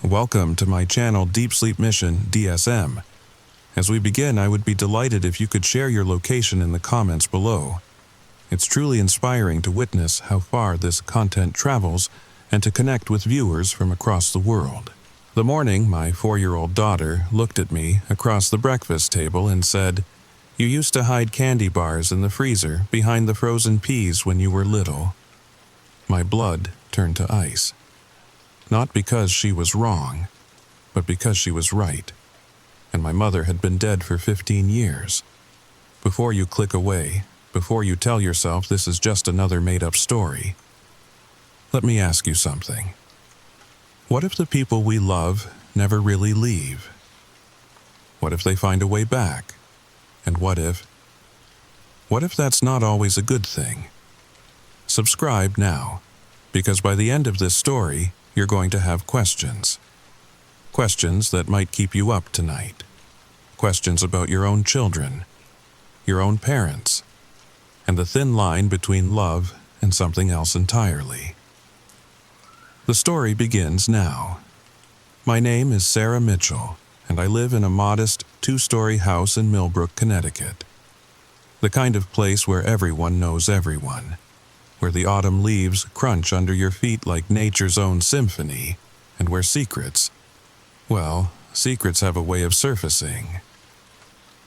Welcome to my Channel Deep Sleep Mission-DSM. As we begin, I would be delighted if you could share your location in the comments below. It's truly inspiring to witness how far this content travels and to connect with viewers from across the world. The morning, my 4-year-old daughter looked at me across the breakfast table and said, "You used to hide candy bars in the freezer behind the frozen peas when you were little." My blood turned to ice. Not because she was wrong, but because she was right. And my mother had been dead for 15 years. Before you click away, before you tell yourself this is just another made-up story, let me ask you something. What if the people we love never really leave? What if they find a way back? And what if that's not always a good thing? Subscribe now, because by the end of this story, you're going to have questions. Questions that might keep you up tonight. Questions about your own children, your own parents, and the thin line between love and something else entirely. The story begins now. My name is Sarah Mitchell, and I live in a modest 2-story house in Millbrook, Connecticut. The kind of place where everyone knows everyone, where the autumn leaves crunch under your feet like nature's own symphony, and where secrets have a way of surfacing.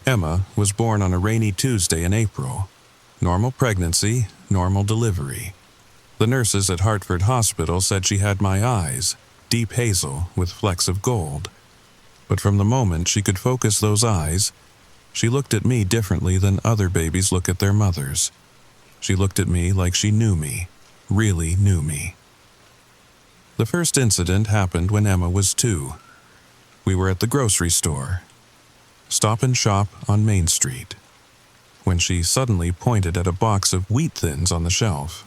Emma was born on a rainy Tuesday in April. Normal pregnancy, normal delivery. The nurses at Hartford Hospital said she had my eyes, deep hazel with flecks of gold. But from the moment she could focus those eyes, she looked at me differently than other babies look at their mothers. She looked at me like she knew me, really knew me. The first incident happened when Emma was 2. We were at the grocery store, Stop and Shop on Main Street, when she suddenly pointed at a box of wheat thins on the shelf.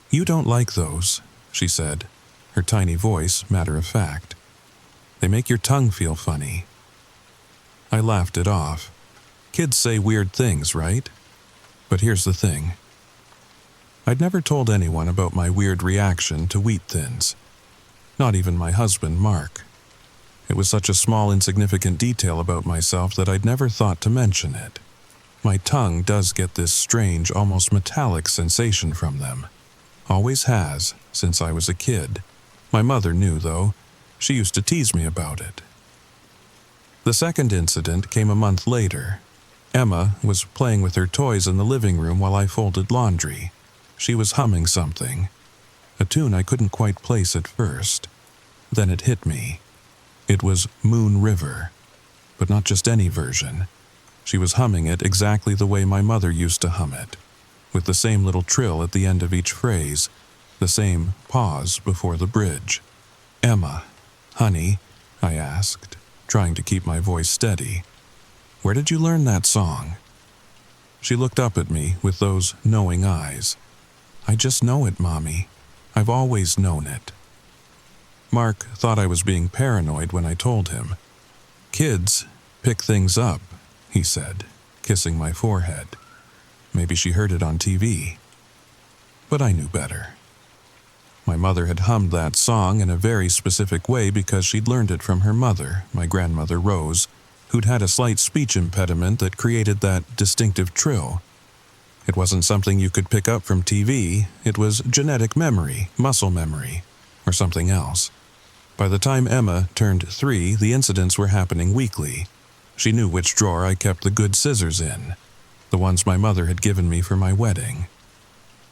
"You don't like those," she said, her tiny voice matter of fact. "They make your tongue feel funny." I laughed it off. Kids say weird things, right? But here's the thing. I'd never told anyone about my weird reaction to wheat thins. Not even my husband, Mark. It was such a small, insignificant detail about myself that I'd never thought to mention it. My tongue does get this strange, almost metallic sensation from them. Always has, since I was a kid. My mother knew, though. She used to tease me about it. The second incident came a month later. Emma was playing with her toys in the living room while I folded laundry. She was humming something, a tune I couldn't quite place at first. Then it hit me. It was Moon River, but not just any version. She was humming it exactly the way my mother used to hum it, with the same little trill at the end of each phrase, the same pause before the bridge. "Emma, honey," I asked, trying to keep my voice steady, "where did you learn that song?" She looked up at me with those knowing eyes. "I just know it, Mommy. I've always known it." Mark thought I was being paranoid when I told him. "Kids pick things up," he said, kissing my forehead. Maybe she heard it on TV. But I knew better. My mother had hummed that song in a very specific way because she'd learned it from her mother, my grandmother Rose, who'd had a slight speech impediment that created that distinctive trill. It wasn't something you could pick up from TV. It was genetic memory, muscle memory, or something else. By the time Emma turned 3, the incidents were happening weekly. She knew which drawer I kept the good scissors in, the ones my mother had given me for my wedding.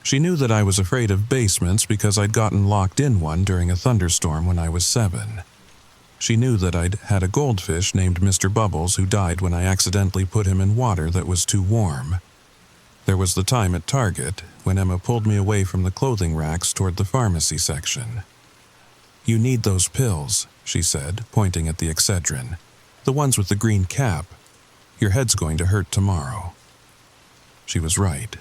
She knew that I was afraid of basements because I'd gotten locked in one during a thunderstorm when I was 7. She knew that I'd had a goldfish named Mr. Bubbles who died when I accidentally put him in water that was too warm. There was the time at Target when Emma pulled me away from the clothing racks toward the pharmacy section. "You need those pills," she said, pointing at the Excedrin. "The ones with the green cap. Your head's going to hurt tomorrow." She was right.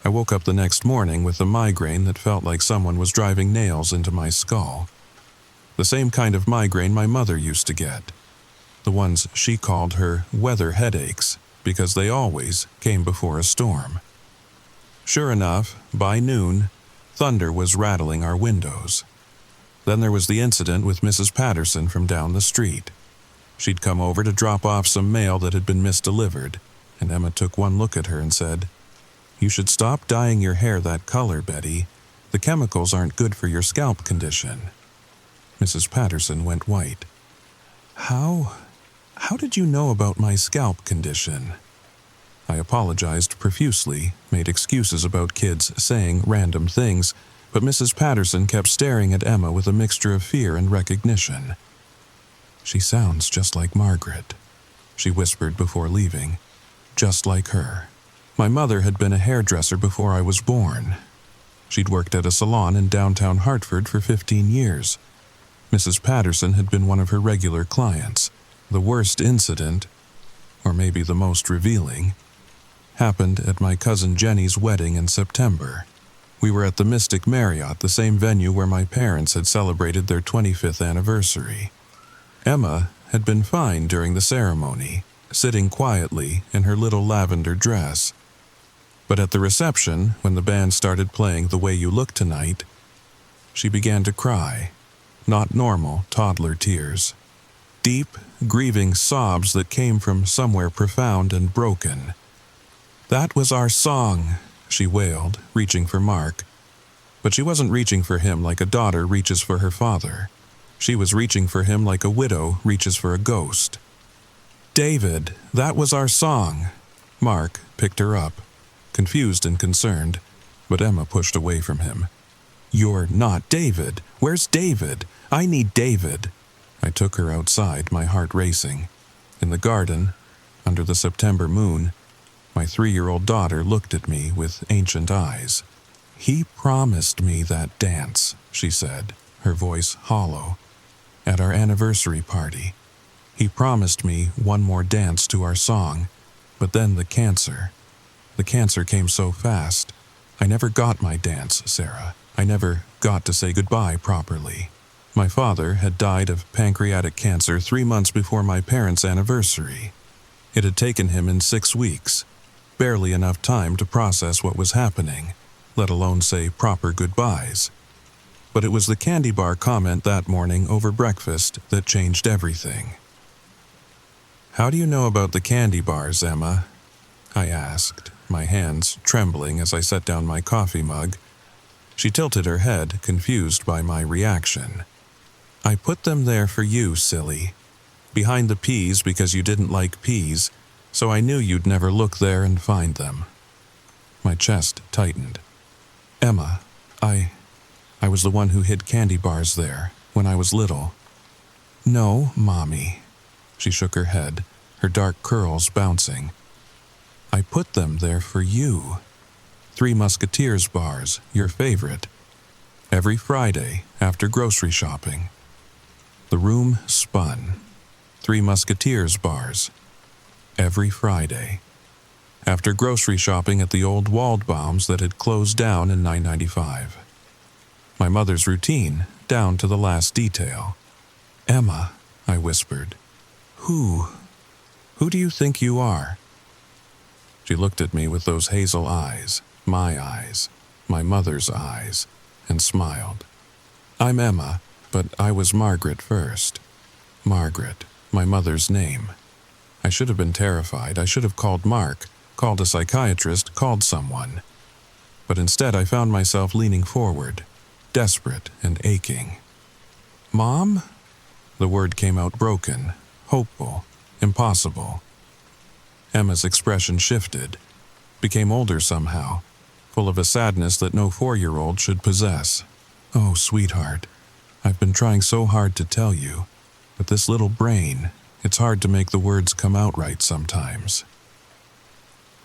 I woke up the next morning with a migraine that felt like someone was driving nails into my skull. The same kind of migraine my mother used to get. The ones she called her weather headaches, because they always came before a storm. Sure enough, by noon, thunder was rattling our windows. Then there was the incident with Mrs. Patterson from down the street. She'd come over to drop off some mail that had been misdelivered, and Emma took one look at her and said, "You should stop dyeing your hair that color, Betty. The chemicals aren't good for your scalp condition." Mrs. Patterson went white. How did you know about my scalp condition?" I apologized profusely, made excuses about kids saying random things, but Mrs. Patterson kept staring at Emma with a mixture of fear and recognition. "She sounds just like Margaret," she whispered before leaving. "Just like her. My mother had been a hairdresser before I was born. She'd worked at a salon in downtown Hartford for 15 years. Mrs. Patterson had been one of her regular clients. The worst incident, or maybe the most revealing, happened at my cousin Jenny's wedding in September. We were at the Mystic Marriott, the same venue where my parents had celebrated their 25th anniversary. Emma had been fine during the ceremony, sitting quietly in her little lavender dress. But at the reception, when the band started playing The Way You Look Tonight, she began to cry. Not normal toddler tears. Deep, grieving sobs that came from somewhere profound and broken. "That was our song," she wailed, reaching for Mark. But she wasn't reaching for him like a daughter reaches for her father. She was reaching for him like a widow reaches for a ghost. "David, that was our song." Mark picked her up, confused and concerned, but Emma pushed away from him. "You're not David. Where's David? I need David." I took her outside, my heart racing. In the garden, under the September moon, my 3-year-old daughter looked at me with ancient eyes. "He promised me that dance," she said, her voice hollow. "At our anniversary party. He promised me one more dance to our song, but then the cancer. The cancer came so fast. I never got my dance, Sarah. I never got to say goodbye properly. My father had died of pancreatic cancer 3 months before my parents' anniversary. It had taken him in 6 weeks, barely enough time to process what was happening, let alone say proper goodbyes. But it was the candy bar comment that morning over breakfast that changed everything. "How do you know about the candy bars, Emma?" I asked, my hands trembling as I set down my coffee mug. She tilted her head, confused by my reaction. "I put them there for you, silly. Behind the peas because you didn't like peas, so I knew you'd never look there and find them." My chest tightened. "Emma, I was the one who hid candy bars there when I was little." "No, Mommy." She shook her head, her dark curls bouncing. "I put them there for you. 3 Musketeers bars, your favorite. Every Friday after grocery shopping." The room spun. 3 Musketeers bars. Every Friday. After grocery shopping at the old Waldbaums that had closed down in 995. My mother's routine, down to the last detail. "Emma," I whispered, Who do you think you are?" She looked at me with those hazel eyes, my mother's eyes, and smiled. "I'm Emma, but I was Margaret first. Margaret, my mother's name. I should have been terrified. I should have called Mark, called a psychiatrist, called someone. But instead I found myself leaning forward, desperate and aching. "Mom?" The word came out broken, hopeful, impossible. Emma's expression shifted, became older somehow, full of a sadness that no 4-year-old should possess. "Oh, sweetheart, I've been trying so hard to tell you, but this little brain, it's hard to make the words come out right sometimes."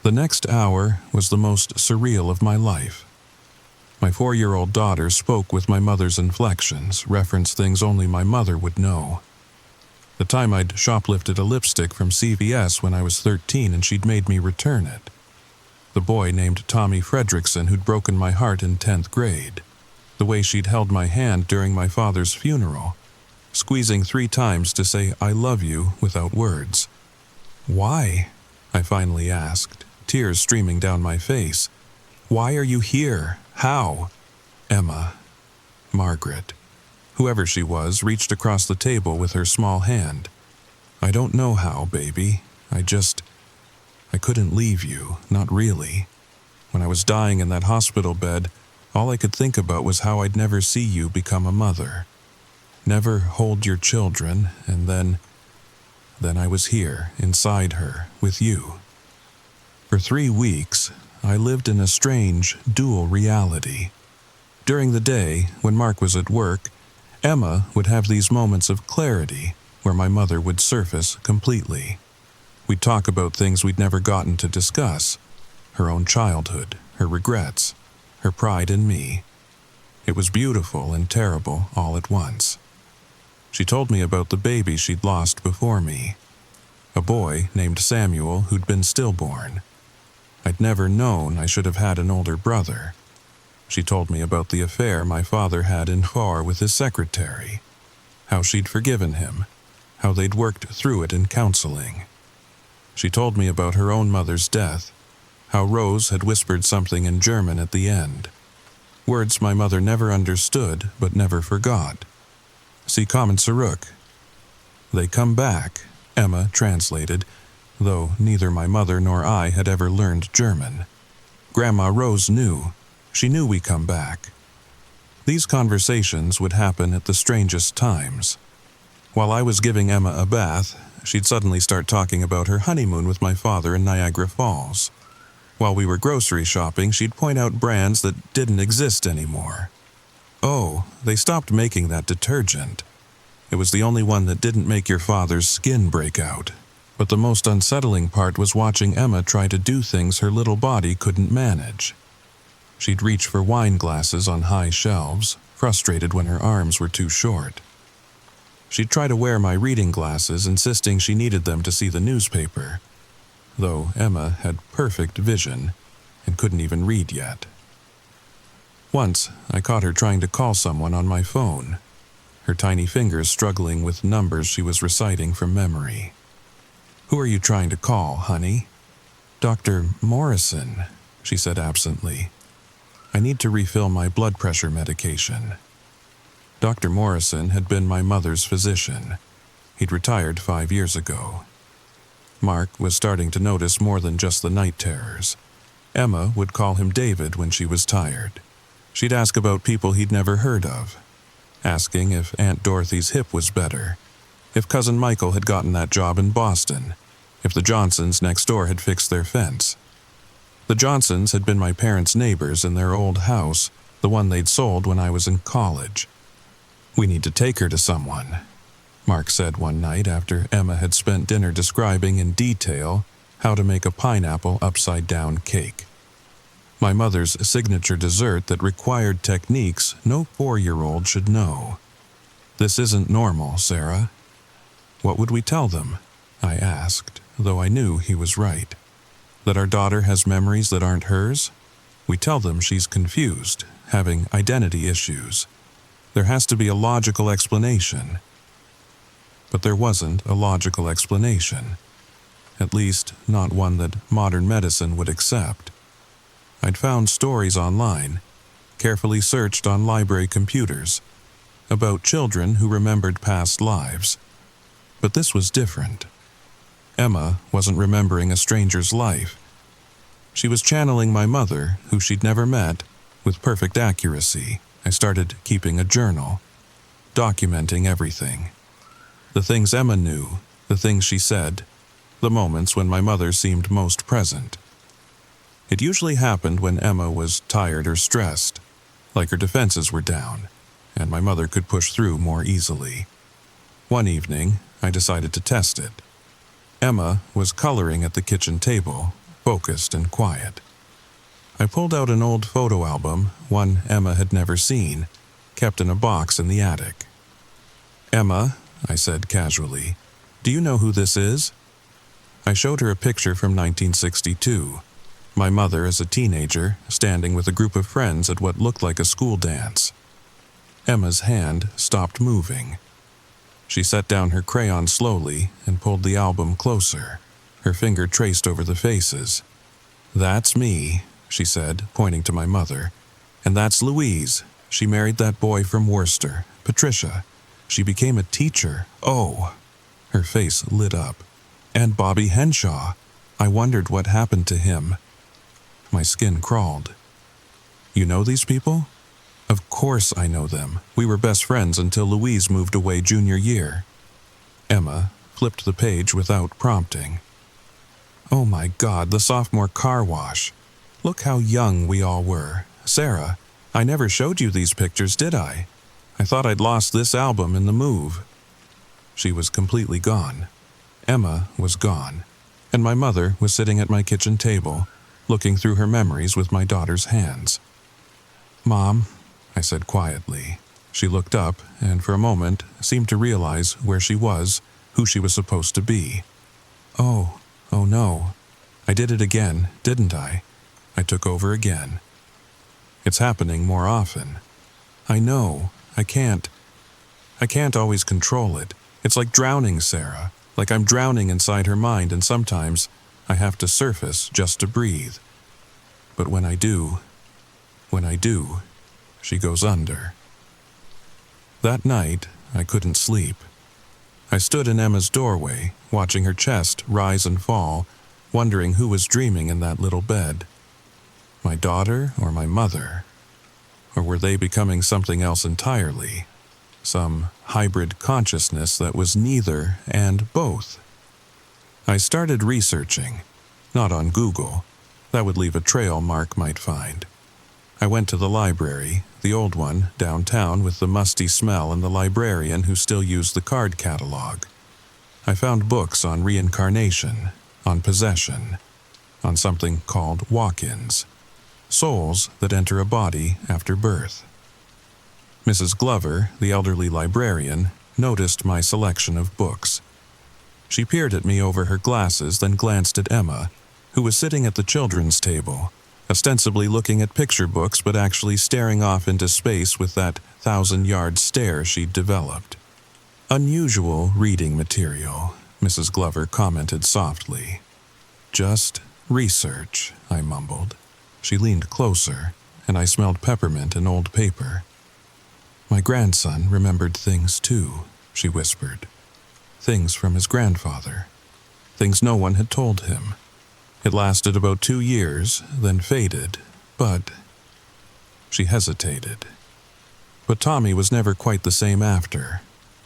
The next hour was the most surreal of my life. My 4-year-old daughter spoke with my mother's inflections, referenced things only my mother would know. The time I'd shoplifted a lipstick from CVS when I was 13 and she'd made me return it. The boy named Tommy Fredrickson who'd broken my heart in 10th grade. The way she'd held my hand during my father's funeral, squeezing 3 times to say "I love you" without words. "Why?" I finally asked, tears streaming down my face. "Why are you here? How?" "Emma, Margaret, Whoever she was reached across the table with her small hand. "I don't know how, baby. I couldn't leave you, not really. When I was dying in that hospital bed, all I could think about was how I'd never see you become a mother. Never hold your children, and then I was here, inside her, with you. For 3 weeks, I lived in a strange, dual reality. During the day, when Mark was at work, Emma would have these moments of clarity where my mother would surface completely. We'd talk about things we'd never gotten to discuss, her own childhood, her regrets, her pride in me. It was beautiful and terrible all at once. She told me about the baby she'd lost before me, a boy named Samuel who'd been stillborn. I'd never known I should have had an older brother. She told me about the affair my father had in Far with his secretary, how she'd forgiven him, how they'd worked through it in counseling. She told me about her own mother's death, how Rose had whispered something in German at the end, words my mother never understood but never forgot. "Sie kommen zurück." "They come back," Emma translated, though neither my mother nor I had ever learned German. Grandma Rose knew. She knew we come back. These conversations would happen at the strangest times. While I was giving Emma a bath, she'd suddenly start talking about her honeymoon with my father in Niagara Falls. While we were grocery shopping, she'd point out brands that didn't exist anymore. "Oh, they stopped making that detergent. It was the only one that didn't make your father's skin break out." But the most unsettling part was watching Emma try to do things her little body couldn't manage. She'd reach for wine glasses on high shelves, frustrated when her arms were too short. She'd try to wear my reading glasses, insisting she needed them to see the newspaper, though Emma had perfect vision and couldn't even read yet. Once, I caught her trying to call someone on my phone, her tiny fingers struggling with numbers she was reciting from memory. "Who are you trying to call, honey?" "Dr. Morrison," she said absently. "I need to refill my blood pressure medication." Dr. Morrison had been my mother's physician. He'd retired 5 years ago. Mark was starting to notice more than just the night terrors. Emma would call him David when she was tired. She'd ask about people he'd never heard of, asking if Aunt Dorothy's hip was better, if Cousin Michael had gotten that job in Boston, if the Johnsons next door had fixed their fence. The Johnsons had been my parents' neighbors in their old house, the one they'd sold when I was in college. "We need to take her to someone," Mark said one night after Emma had spent dinner describing in detail how to make a pineapple upside-down cake. My mother's signature dessert that required techniques no 4-year-old should know. "This isn't normal, Sarah." "What would we tell them?" I asked, though I knew he was right. "That our daughter has memories that aren't hers? We tell them she's confused, having identity issues. There has to be a logical explanation." But there wasn't a logical explanation. At least, not one that modern medicine would accept. I'd found stories online, carefully searched on library computers, about children who remembered past lives. But this was different. Emma wasn't remembering a stranger's life. She was channeling my mother, who she'd never met, with perfect accuracy. I started keeping a journal, documenting everything. The things Emma knew, the things she said, the moments when my mother seemed most present. It usually happened when Emma was tired or stressed, like her defenses were down, and my mother could push through more easily. One evening, I decided to test it. Emma was coloring at the kitchen table, focused and quiet. I pulled out an old photo album, one Emma had never seen, kept in a box in the attic. "Emma," I said casually, "do you know who this is?" I showed her a picture from 1962. My mother as a teenager, standing with a group of friends at what looked like a school dance. Emma's hand stopped moving. She set down her crayon slowly and pulled the album closer. Her finger traced over the faces. "That's me," she said, pointing to my mother. "And that's Louise. She married that boy from Worcester, Patricia. She became a teacher. Oh, her face lit up. And Bobby Henshaw. I wondered what happened to him. My skin crawled. You know these people? Of course I know them. We were best friends until Louise moved away junior year. Emma flipped the page without prompting. Oh my God, the sophomore car wash. Look how young we all were. Sarah, I never showed you these pictures, did I? I thought I'd lost this album in the move. She was completely gone. Emma was gone, and my mother was sitting at my kitchen table, looking through her memories with my daughter's hands. Mom, I said quietly. She looked up and for a moment seemed to realize where she was, who she was supposed to be. Oh no. I did it again, didn't I? I took over again. It's happening more often. I know. I can't always control it. It's like drowning Sarah, like I'm drowning inside her mind, and sometimes I have to surface just to breathe. But when I do, she goes under. That night, I couldn't sleep. I stood in Emma's doorway, watching her chest rise and fall, wondering who was dreaming in that little bed. My daughter or my mother? Or were they becoming something else entirely? Some hybrid consciousness that was neither and both. I started researching, not on Google. That would leave a trail Mark might find. I went to the library, the old one, downtown with the musty smell and the librarian who still used the card catalog. I found books on reincarnation, on possession, on something called walk-ins, souls that enter a body after birth. Mrs. Glover, the elderly librarian, noticed my selection of books. She peered at me over her glasses, then glanced at Emma, who was sitting at the children's table, ostensibly looking at picture books but actually staring off into space with that 1,000-yard stare she'd developed. Unusual reading material, Mrs. Glover commented softly. Just research, I mumbled. She leaned closer, and I smelled peppermint and old paper. My grandson remembered things too, she whispered. Things from his grandfather. Things no one had told him. It lasted about 2 years, then faded, but... She hesitated. But Tommy was never quite the same after,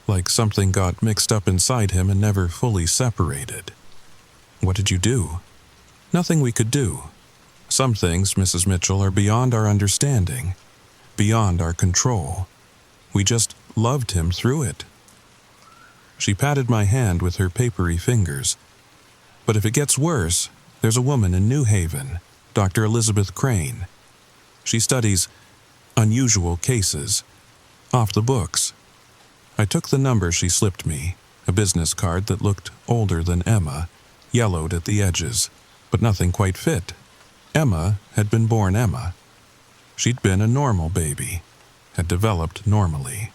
like something got mixed up inside him and never fully separated. What did you do? Nothing we could do. Some things, Mrs. Mitchell, are beyond our understanding, beyond our control. We just loved him through it. She patted my hand with her papery fingers. But if it gets worse, there's a woman in New Haven, Dr. Elizabeth Crane. She studies unusual cases, off the books. I took the number she slipped me, a business card that looked older than Emma, yellowed at the edges, but nothing quite fit. Emma had been born Emma. She'd been a normal baby, had developed normally.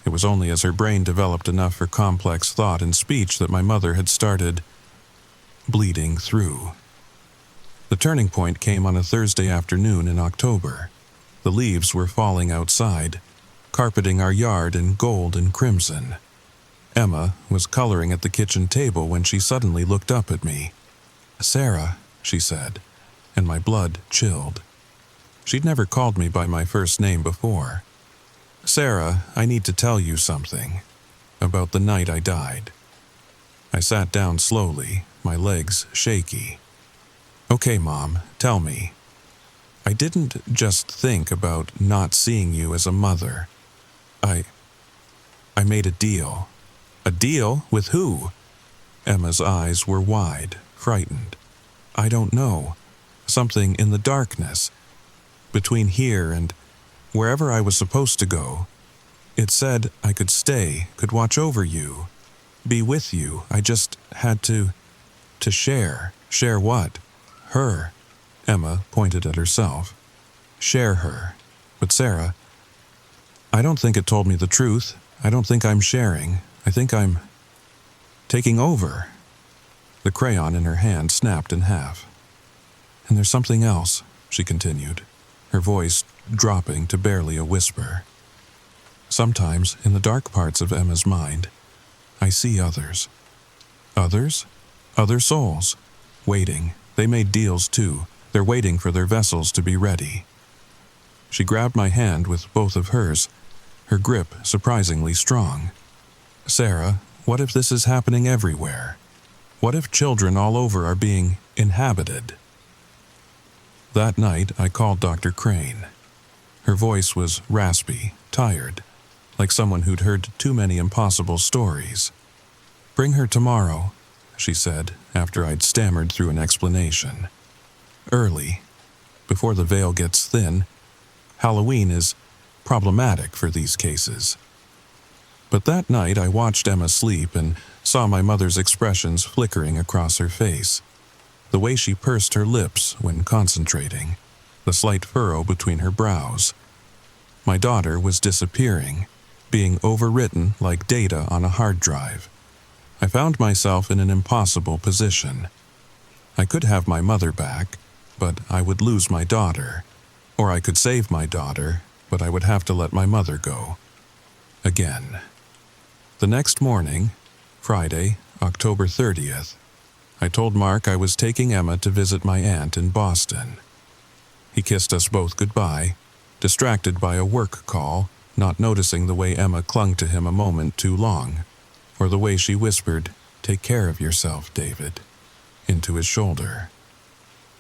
It was only as her brain developed enough for complex thought and speech that my mother had started bleeding through. The turning point came on a Thursday afternoon in October. The leaves were falling outside, carpeting our yard in gold and crimson. Emma was coloring at the kitchen table when she suddenly looked up at me. "Sarah," she said, and my blood chilled. She'd never called me by my first name before. "Sarah, I need to tell you something about the night I died." I sat down slowly, my legs shaky. "Okay, Mom, tell me." "I didn't just think about not seeing you as a mother. I made a deal." "A deal? With who?" Emma's eyes were wide, frightened. "I don't know. Something in the darkness. Between here and wherever I was supposed to go. It said I could stay, could watch over you, be with you. I just had to share." "Share what?" "Her." Emma pointed at herself. "Share her. But Sarah, I don't think it told me the truth. I don't think I'm sharing. I think I'm taking over." The crayon in her hand snapped in half. "And there's something else," she continued. her voice dropping to barely a whisper. Sometimes, in the dark parts of Emma's mind, I see others. Others? Other souls. Waiting. They made deals too. They're waiting for their vessels to be ready. She grabbed my hand with both of hers, her grip surprisingly strong. Sarah, what if this is happening everywhere? What if children all over are being inhabited? That night, I called Dr. Crane. Her voice was raspy, tired, like someone who'd heard too many impossible stories. "Bring her tomorrow," she said, after I'd stammered through an explanation. "Early, before the veil gets thin. Halloween is problematic for these cases." But that night I watched Emma sleep and saw my mother's expressions flickering across her face. The way she pursed her lips when concentrating, the slight furrow between her brows. My daughter was disappearing, being overwritten like data on a hard drive. I found myself in an impossible position. I could have my mother back, but I would lose my daughter. Or I could save my daughter, but I would have to let my mother go. Again. The next morning, Friday, October 30th, I told Mark I was taking Emma to visit my aunt in Boston. He kissed us both goodbye, distracted by a work call, not noticing the way Emma clung to him a moment too long, or the way she whispered, "Take care of yourself, David," into his shoulder.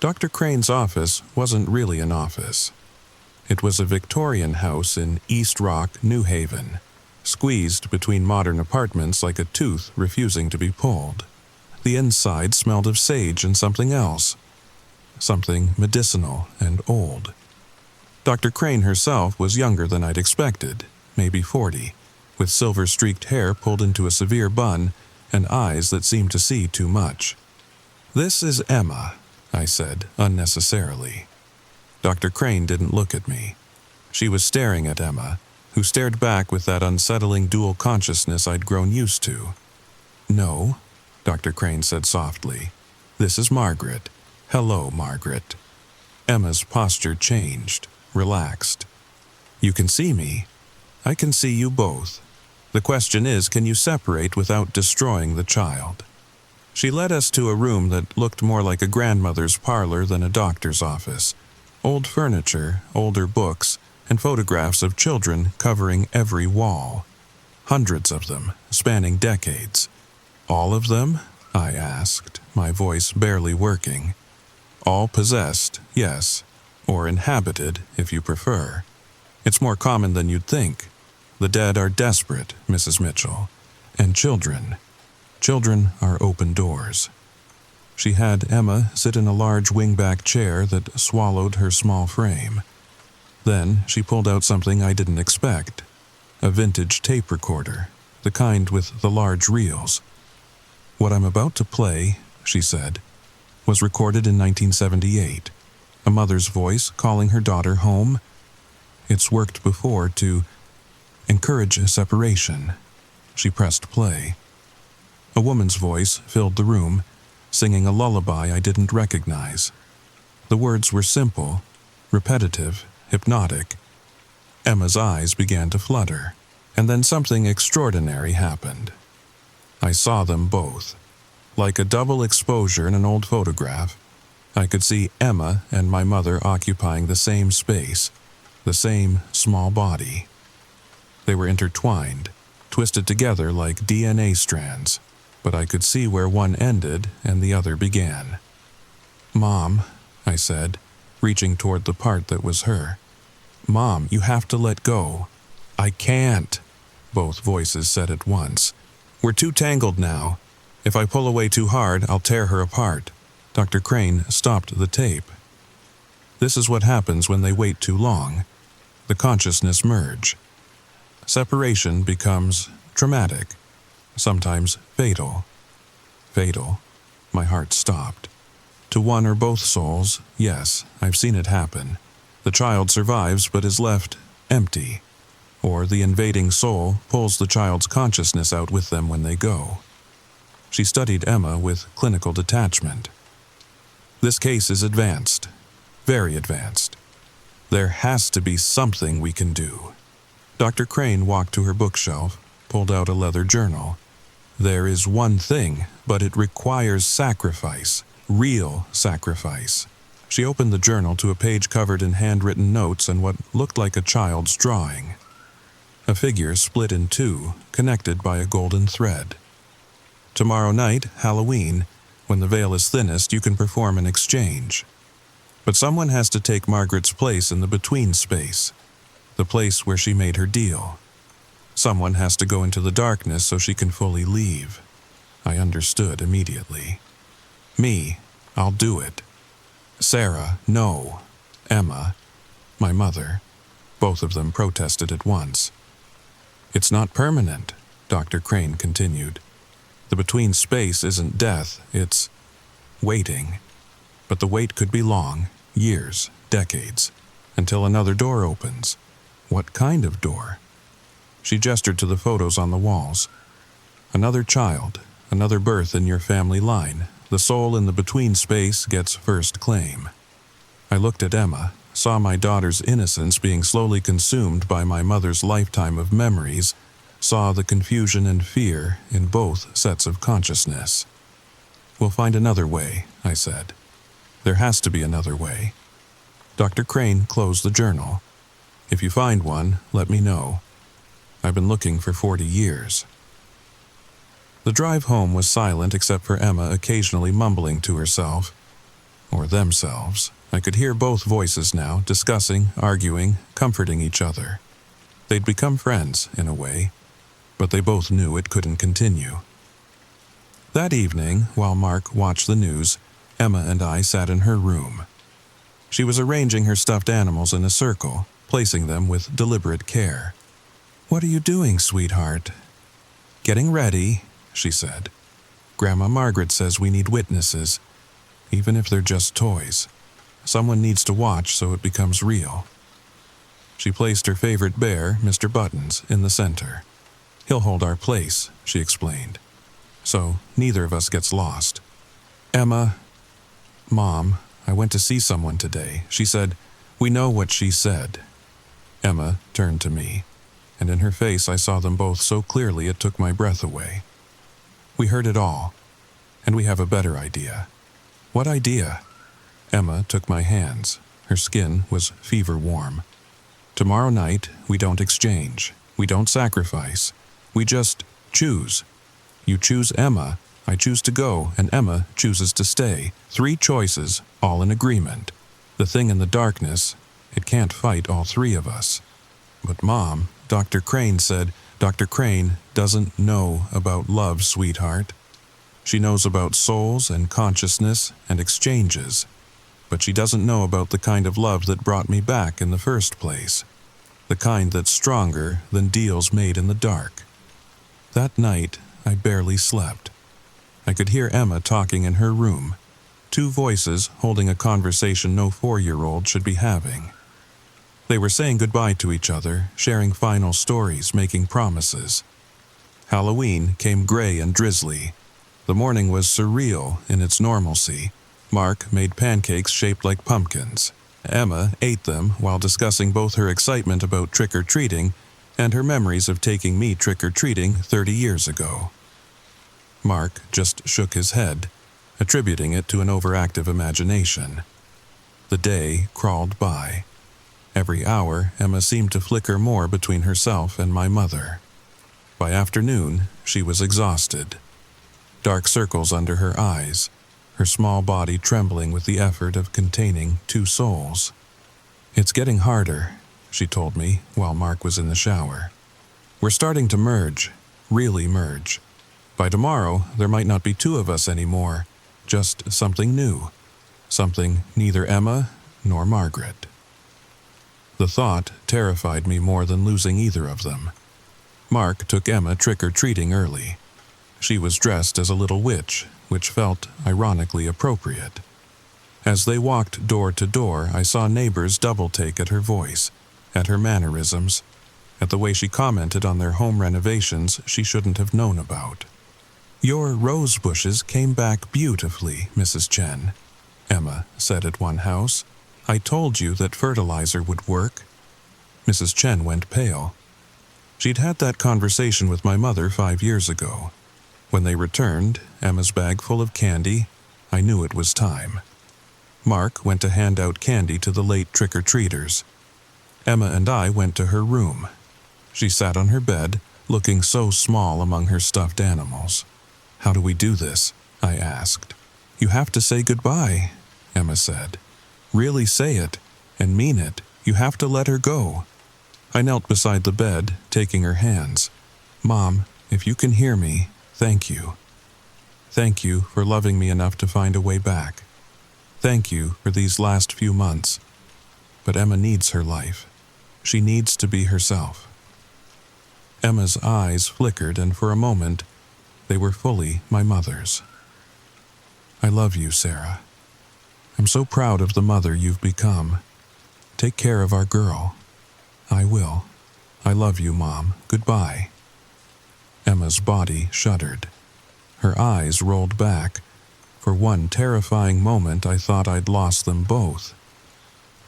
Dr. Crane's office wasn't really an office. It was a Victorian house in East Rock, New Haven, squeezed between modern apartments like a tooth refusing to be pulled. The inside smelled of sage and something else, something medicinal and old. Dr. Crane herself was younger than I'd expected, maybe 40, with silver-streaked hair pulled into a severe bun and eyes that seemed to see too much. "This is Emma," I said, unnecessarily. Dr. Crane didn't look at me. She was staring at Emma, who stared back with that unsettling dual consciousness I'd grown used to. "No," Dr. Crane said softly. "This is Margaret. Hello, Margaret." Emma's posture changed, relaxed. "You can see me. I can see you both. The question is, can you separate without destroying the child?" She led us to a room that looked more like a grandmother's parlor than a doctor's office. Old furniture, older books, and photographs of children covering every wall. Hundreds of them, spanning decades. "All of them?" I asked, my voice barely working. "All possessed, yes, or inhabited, if you prefer. It's more common than you'd think. The dead are desperate, Mrs. Mitchell. And children. Children are open doors." She had Emma sit in a large wingback chair that swallowed her small frame. Then she pulled out something I didn't expect. A vintage tape recorder, the kind with the large reels. "What I'm about to play," she said, "was recorded in 1978. A mother's voice calling her daughter home. It's worked before to encourage separation." She pressed play. A woman's voice filled the room, singing a lullaby I didn't recognize. The words were simple, repetitive, hypnotic. Emma's eyes began to flutter, and then something extraordinary happened. I saw them both. Like a double exposure in an old photograph, I could see Emma and my mother occupying the same space, the same small body. They were intertwined, twisted together like DNA strands, but I could see where one ended and the other began. "Mom," I said, reaching toward the part that was her. "Mom, you have to let go." "I can't," both voices said at once. "We're too tangled now. If I pull away too hard, I'll tear her apart." Dr. Crane stopped the tape. This is what happens when they wait too long. The consciousness merge. Separation becomes traumatic, sometimes fatal. Fatal. My heart stopped. To one or both souls, yes, I've seen it happen. The child survives but is left empty, or the invading soul pulls the child's consciousness out with them when they go. She studied Emma with clinical detachment. "This case is advanced, very advanced. There has to be something we can do. Dr. Crane walked to her bookshelf, pulled out a leather journal. There is one thing, but it requires sacrifice, real sacrifice. She opened the journal to a page covered in handwritten notes and what looked like a child's drawing. A figure split in two, connected by a golden thread. Tomorrow night, Halloween, when the veil is thinnest, you can perform an exchange. But someone has to take Margaret's place in the between space, the place where she made her deal. Someone has to go into the darkness so she can fully leave. I understood immediately. Me, I'll do it. Sarah, no. Emma, my mother, both of them protested at once. It's not permanent, Dr. Crane continued. The between space isn't death, it's waiting. But the wait could be long, years, decades, until another door opens. What kind of door? She gestured to the photos on the walls. Another child, another birth in your family line. The soul in the between space gets first claim. I looked at Emma, saw my daughter's innocence being slowly consumed by my mother's lifetime of memories, saw the confusion and fear in both sets of consciousness. We'll find another way, I said. There has to be another way. Dr. Crane closed the journal. If you find one, let me know. I've been looking for 40 years. The drive home was silent except for Emma occasionally mumbling to herself, or themselves. I could hear both voices now, discussing, arguing, comforting each other. They'd become friends, in a way, but they both knew it couldn't continue. That evening, while Mark watched the news, Emma and I sat in her room. She was arranging her stuffed animals in a circle, placing them with deliberate care. "What are you doing, sweetheart?" "Getting ready," she said. "Grandma Margaret says we need witnesses, even if they're just toys. Someone needs to watch so it becomes real." She placed her favorite bear, Mr. Buttons, in the center. "He'll hold our place," she explained, "so neither of us gets lost." "Emma, Mom, I went to see someone today. She said, we know what she said." Emma turned to me, and in her face I saw them both so clearly it took my breath away. "We heard it all, and we have a better idea." "What idea?" Emma took my hands. Her skin was fever warm. "Tomorrow night, we don't exchange. We don't sacrifice. We just choose. You choose Emma, I choose to go, and Emma chooses to stay. 3 choices, all in agreement. The thing in the darkness, it can't fight all 3 of us." "But Mom," Dr. Crane said, "Dr. Crane doesn't know about love, sweetheart. She knows about souls and consciousness and exchanges, but she doesn't know about the kind of love that brought me back in the first place, the kind that's stronger than deals made in the dark." That night, I barely slept. I could hear Emma talking in her room, 2 voices holding a conversation no 4-year-old should be having. They were saying goodbye to each other, sharing final stories, making promises. Halloween came gray and drizzly. The morning was surreal in its normalcy. Mark made pancakes shaped like pumpkins. Emma ate them while discussing both her excitement about trick-or-treating and her memories of taking me trick-or-treating 30 years ago. Mark just shook his head, attributing it to an overactive imagination. The day crawled by. Every hour, Emma seemed to flicker more between herself and my mother. By afternoon, she was exhausted. Dark circles under her eyes, her small body trembling with the effort of containing 2 souls. "It's getting harder," she told me while Mark was in the shower. "We're starting to merge, really merge. By tomorrow, there might not be 2 of us anymore, just something new, something neither Emma nor Margaret." The thought terrified me more than losing either of them. Mark took Emma trick-or-treating early. She was dressed as a little witch, which felt ironically appropriate. As they walked door to door, I saw neighbors double-take at her voice, at her mannerisms, at the way she commented on their home renovations she shouldn't have known about. "Your rose bushes came back beautifully, Mrs. Chen," Emma said at one house. I told you that fertilizer would work." Mrs. Chen went pale. She'd had that conversation with my mother 5 years ago. When they returned, Emma's bag full of candy, I knew it was time. Mark went to hand out candy to the late trick-or-treaters. Emma and I went to her room. She sat on her bed, looking so small among her stuffed animals. "How do we do this?" I asked. "You have to say goodbye," Emma said. "Really say it, and mean it. You have to let her go." I knelt beside the bed, taking her hands. "Mom, if you can hear me, thank you. Thank you for loving me enough to find a way back. Thank you for these last few months. But Emma needs her life. She needs to be herself." Emma's eyes flickered, and for a moment, they were fully my mother's. "I love you, Sarah. I'm so proud of the mother you've become. Take care of our girl." "I will. I love you, Mom. Goodbye." Emma's body shuddered. Her eyes rolled back. For one terrifying moment, I thought I'd lost them both.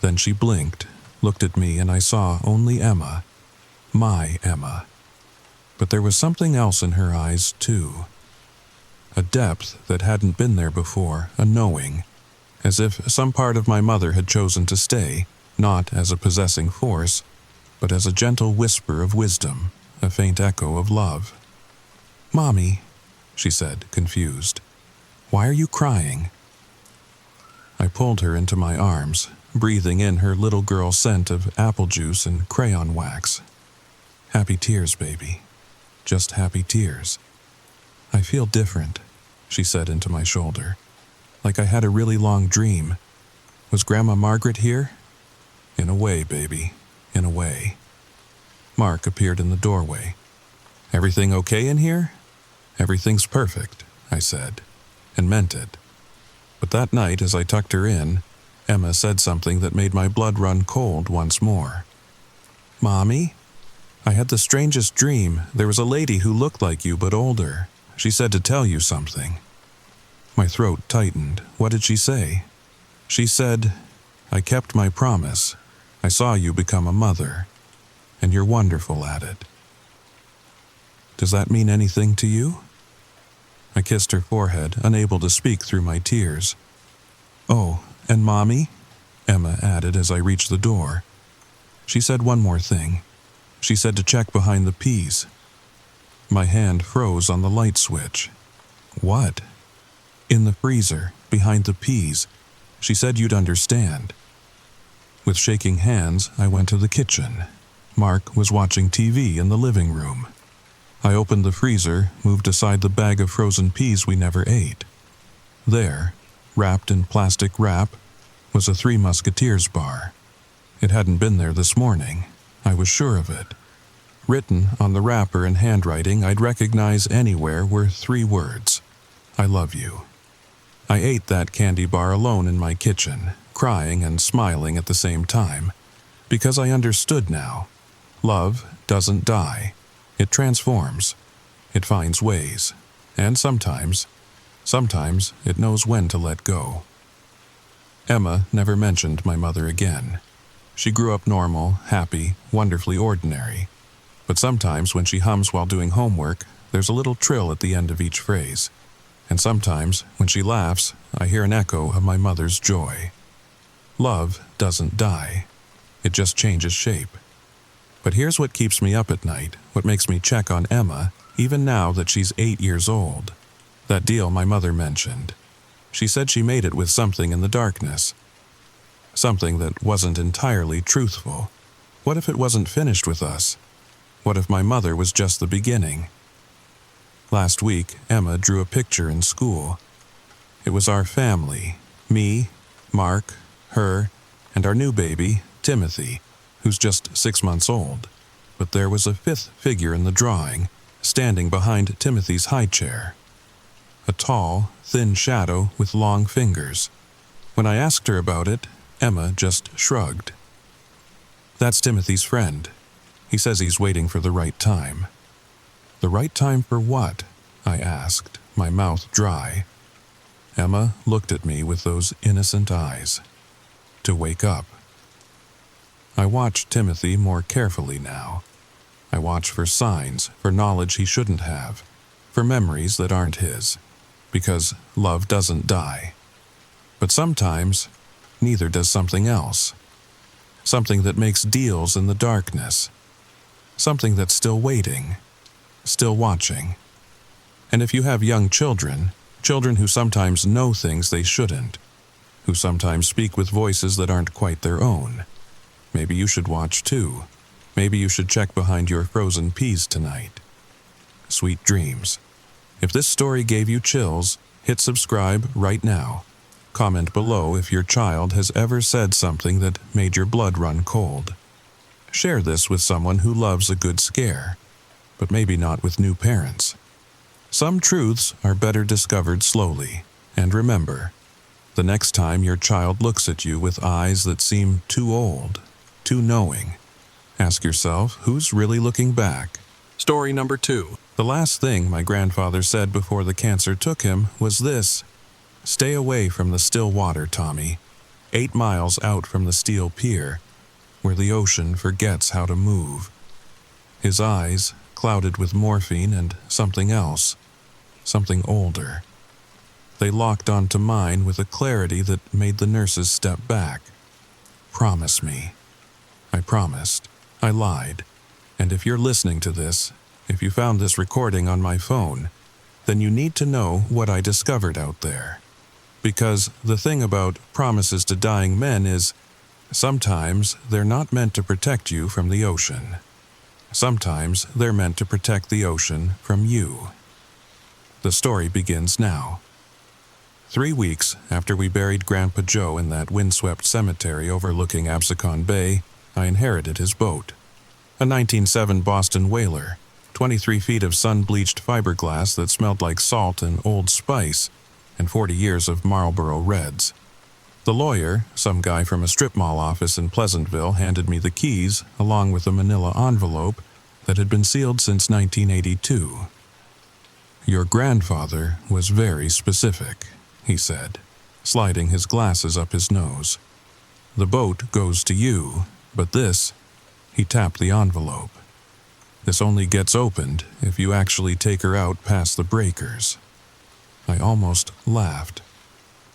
Then she blinked, looked at me, and I saw only Emma. My Emma. But there was something else in her eyes, too. A depth that hadn't been there before, a knowing, as if some part of my mother had chosen to stay, not as a possessing force, but as a gentle whisper of wisdom, a faint echo of love. "Mommy," she said, confused. "Why are you crying?" I pulled her into my arms, breathing in her little girl scent of apple juice and crayon wax. "Happy tears, baby. Just happy tears." "I feel different," she said into my shoulder. "Like I had a really long dream. Was Grandma Margaret here?" "In a way, baby. In a way." Mark appeared in the doorway. "Everything okay in here?" "Everything's perfect," I said, and meant it. But that night, as I tucked her in, Emma said something that made my blood run cold once more. "Mommy, I had the strangest dream. There was a lady who looked like you but older. She said to tell you something." My throat tightened. What did she say? "She said, 'I kept my promise. I saw you become a mother, and you're wonderful at it.'" "Does that mean anything to you?" I kissed her forehead, unable to speak through my tears. "Oh, and Mommy," Emma added as I reached the door. "She said one more thing. She said to check behind the peas." My hand froze on the light switch. "What?" "In the freezer, behind the peas. She said you'd understand." With shaking hands, I went to the kitchen. Mark was watching TV in the living room. I opened the freezer, moved aside the bag of frozen peas we never ate. There, wrapped in plastic wrap, was a Three Musketeers bar. It hadn't been there this morning. I was sure of it. Written on the wrapper in handwriting I'd recognize anywhere were 3 words: "I love you." I ate that candy bar alone in my kitchen, crying and smiling at the same time, because I understood now. Love doesn't die. It transforms. It finds ways. And sometimes it knows when to let go. Emma never mentioned my mother again. She grew up normal, happy, wonderfully ordinary. But sometimes when she hums while doing homework, there's a little trill at the end of each phrase. And sometimes, when she laughs, I hear an echo of my mother's joy. Love doesn't die. It just changes shape. But here's what keeps me up at night, what makes me check on Emma, even now that she's 8 years old. That deal my mother mentioned. She said she made it with something in the darkness. Something that wasn't entirely truthful. What if it wasn't finished with us? What if my mother was just the beginning? Last week, Emma drew a picture in school. It was our family, me, Mark, her, and our new baby, Timothy, who's just 6 months old. But there was a 5th figure in the drawing, standing behind Timothy's high chair. A tall, thin shadow with long fingers. When I asked her about it, Emma just shrugged. "That's Timothy's friend. He says he's waiting for the right time." "The right time for what?" I asked, my mouth dry. Emma looked at me with those innocent eyes. to wake up. I watch Timothy more carefully now. I watch for signs, for knowledge he shouldn't have, for memories that aren't his, because love doesn't die. But sometimes, neither does something else. Something that makes deals in the darkness. Something that's still waiting, still watching. And if you have young children, children who sometimes know things they shouldn't, who sometimes speak with voices that aren't quite their own, maybe you should watch too. Maybe you should check behind your frozen peas tonight. Sweet dreams. If this story gave you chills, hit subscribe right now. Comment below if your child has ever said something that made your blood run cold. Share this with someone who loves a good scare, but maybe not with new parents. Some truths are better discovered slowly, and remember, the next time your child looks at you with eyes that seem too old, too knowing, ask yourself, who's really looking back? Story number 2. The last thing my grandfather said before the cancer took him was this: "Stay away from the still water, Tommy. 8 miles out from the steel pier, where the ocean forgets how to move." His eyes, clouded with morphine and something else, something older. They locked onto mine with a clarity that made the nurses step back. "Promise me." I promised. I lied. And if you're listening to this, if you found this recording on my phone, then you need to know what I discovered out there. Because the thing about promises to dying men is, sometimes they're not meant to protect you from the ocean. Sometimes they're meant to protect the ocean from you. The story begins now. 3 weeks after we buried Grandpa Joe in that windswept cemetery overlooking Absecon Bay, I inherited his boat. A 1907 Boston whaler, 23 feet of sun-bleached fiberglass that smelled like salt and Old Spice, and 40 years of Marlboro Reds. The lawyer, some guy from a strip mall office in Pleasantville, handed me the keys along with a manila envelope that had been sealed since 1982. "Your grandfather was very specific," he said, sliding his glasses up his nose. "The boat goes to you, but this," he tapped the envelope, "this only gets opened if you actually take her out past the breakers." I almost laughed.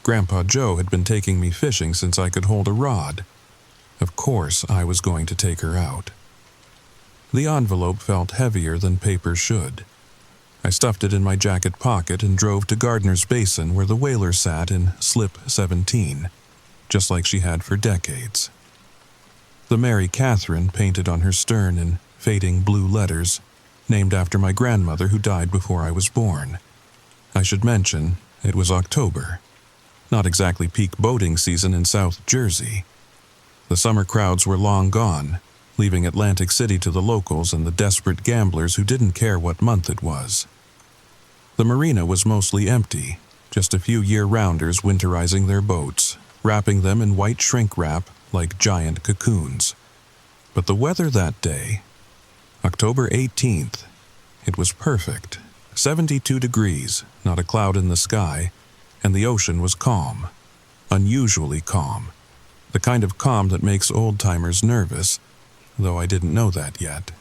Grandpa Joe had been taking me fishing since I could hold a rod. Of course I was going to take her out. The envelope felt heavier than paper should. I stuffed it in my jacket pocket and drove to Gardner's Basin where the whaler sat in slip 17, just like she had for decades. The Mary Catherine painted on her stern in fading blue letters, named after my grandmother who died before I was born. I should mention, it was October. Not exactly peak boating season in South Jersey. The summer crowds were long gone, leaving Atlantic City to the locals and the desperate gamblers who didn't care what month it was. The marina was mostly empty, just a few year-rounders winterizing their boats, wrapping them in white shrink wrap like giant cocoons. But the weather that day, October 18th, it was perfect. 72 degrees, not a cloud in the sky, and the ocean was calm. Unusually calm. The kind of calm that makes old-timers nervous, though I didn't know that yet.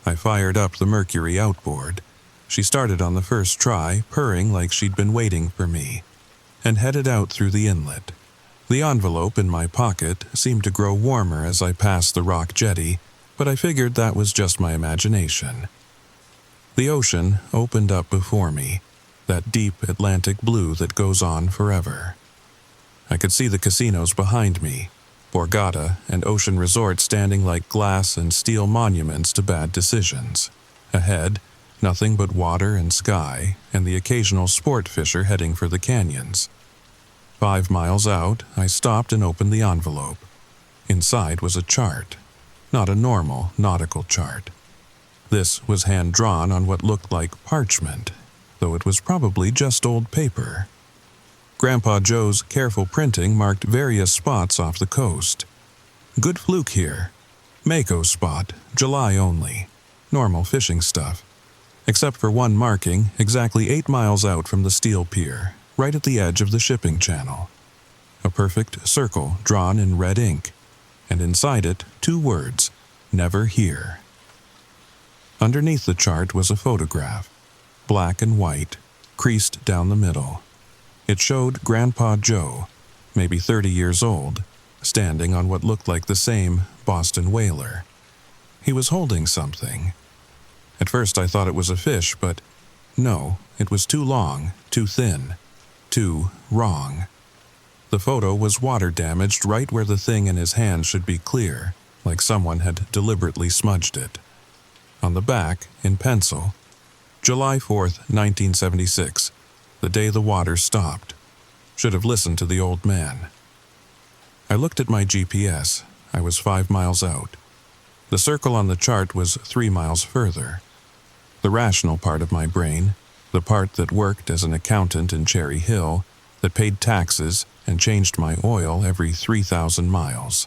I fired up the Mercury outboard. She started on the first try, purring like she'd been waiting for me, and headed out through the inlet. The envelope in my pocket seemed to grow warmer as I passed the rock jetty, but I figured that was just my imagination. The ocean opened up before me, that deep Atlantic blue that goes on forever. I could see the casinos behind me, Borgata and Ocean Resort standing like glass and steel monuments to bad decisions. Ahead, nothing but water and sky, and the occasional sport fisher heading for the canyons. 5 miles out, I stopped and opened the envelope. Inside was a chart, not a normal nautical chart. This was hand-drawn on what looked like parchment, though it was probably just old paper. Grandpa Joe's careful printing marked various spots off the coast. Good fluke here. Mako spot, July only. Normal fishing stuff. Except for one marking exactly 8 miles out from the steel pier, right at the edge of the shipping channel. a perfect circle drawn in red ink, and inside it 2 words, "Never here." Underneath the chart was a photograph, black and white, creased down the middle. It showed Grandpa Joe, maybe 30 years old, standing on what looked like the same Boston whaler. He was holding something. At first I thought it was a fish, but no, it was too long, too thin, too wrong. The photo was water damaged right where the thing in his hand should be clear, like someone had deliberately smudged it. On the back, in pencil, July 4th, 1976, the day the water stopped. Should have listened to the old man. I looked at my GPS. I was 5 miles out. The circle on the chart was 3 miles further. The rational part of my brain, the part that worked as an accountant in Cherry Hill, that paid taxes and changed my oil every 3,000 miles.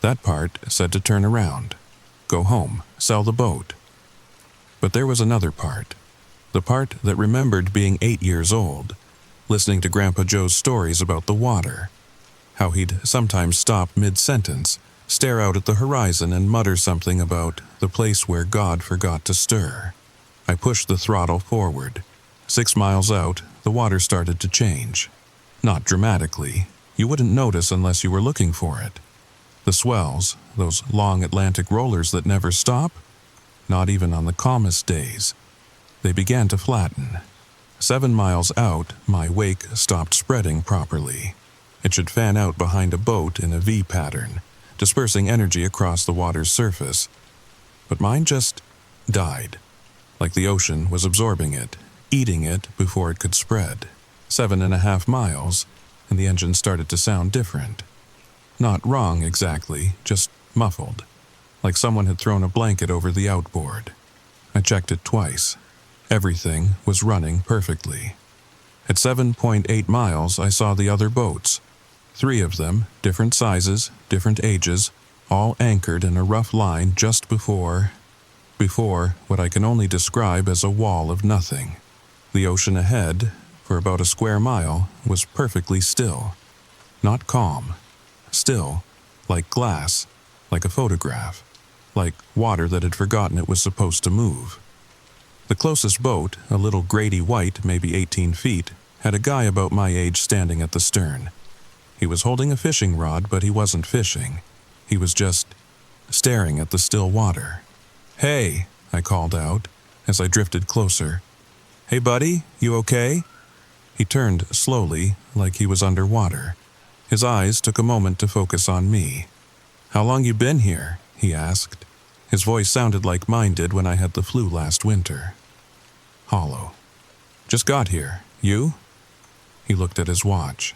That part said to turn around, go home, sell the boat. But there was another part, the part that remembered being 8 years old, listening to Grandpa Joe's stories about the water, how he'd sometimes stop mid-sentence, stare out at the horizon and mutter something about the place where God forgot to stir. I pushed the throttle forward. 6 miles out, the water started to change. Not dramatically. You wouldn't notice unless you were looking for it. The swells, those long Atlantic rollers that never stop, not even on the calmest days. They began to flatten. 7 miles out, my wake stopped spreading properly. It should fan out behind a boat in a V pattern, dispersing energy across the water's surface. But mine just died, like the ocean was absorbing it, eating it before it could spread. 7.5 miles, and the engine started to sound different. Not wrong exactly, just muffled, like someone had thrown a blanket over the outboard. I checked it twice. Everything was running perfectly. At 7.8 miles, I saw the other boats. 3 of them, different sizes, different ages, all anchored in a rough line just before what I can only describe as a wall of nothing. The ocean ahead, for about a square mile, was perfectly still. Not calm. Still, like glass, like a photograph, like water that had forgotten it was supposed to move. The closest boat, a little grady white, maybe 18 feet, had a guy about my age standing at the stern. He was holding a fishing rod, but he wasn't fishing. He was just staring at the still water. "Hey," I called out as I drifted closer. "Hey, buddy, you okay?" He turned slowly, like he was underwater. His eyes took a moment to focus on me. "How long you been here?" he asked. His voice sounded like mine did when I had the flu last winter. Hollow. "Just got here. You?" He looked at his watch.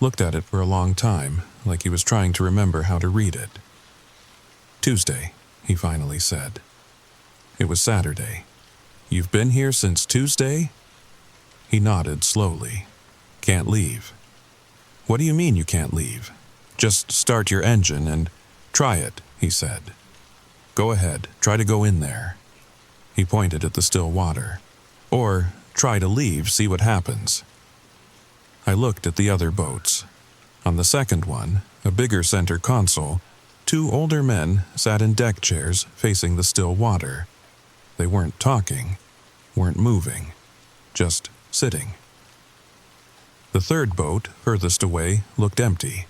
Looked at it for a long time, like he was trying to remember how to read it. "Tuesday," he finally said. It was Saturday. "You've been here since Tuesday?" He nodded slowly. "Can't leave." "What do you mean you can't leave?" "Just start your engine and try it," he said. "Go ahead, try to go in there." He pointed at the still water. "Or try to leave, see what happens." I looked at the other boats. On the second one, a bigger center console, 2 older men sat in deck chairs facing the still water. They weren't talking, weren't moving, just sitting. The third boat, furthest away, looked empty.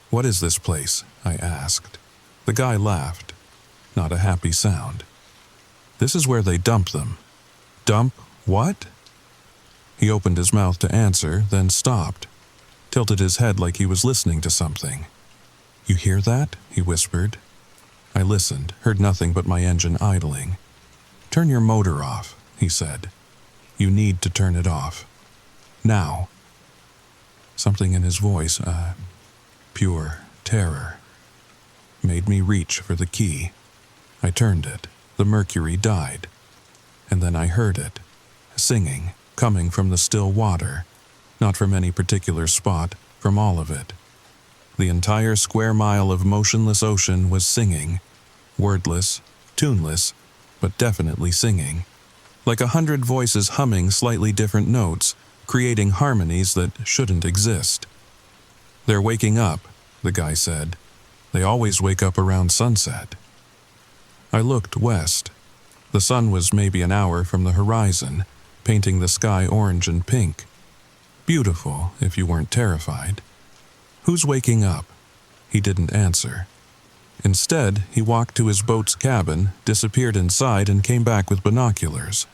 "What is this place?" I asked. The guy laughed. Not a happy sound. "This is where they dump them." "Dump what?" He opened his mouth to answer, then stopped, tilted his head like he was listening to something. "You hear that?" he whispered. I listened, heard nothing but my engine idling. "Turn your motor off," he said. "You need to turn it off. Now." Something in his voice, pure terror, made me reach for the key. I turned it. The mercury died. And then I heard it, singing, coming from the still water, not from any particular spot, from all of it. The entire square mile of motionless ocean was singing, wordless, tuneless, but definitely singing, like 100 voices humming slightly different notes, creating harmonies that shouldn't exist. "They're waking up," the guy said. "They always wake up around sunset." I looked west. The sun was maybe an hour from the horizon, painting the sky orange and pink. Beautiful, if you weren't terrified. "Who's waking up?" He didn't answer. Instead, he walked to his boat's cabin, disappeared inside, and came back with binoculars.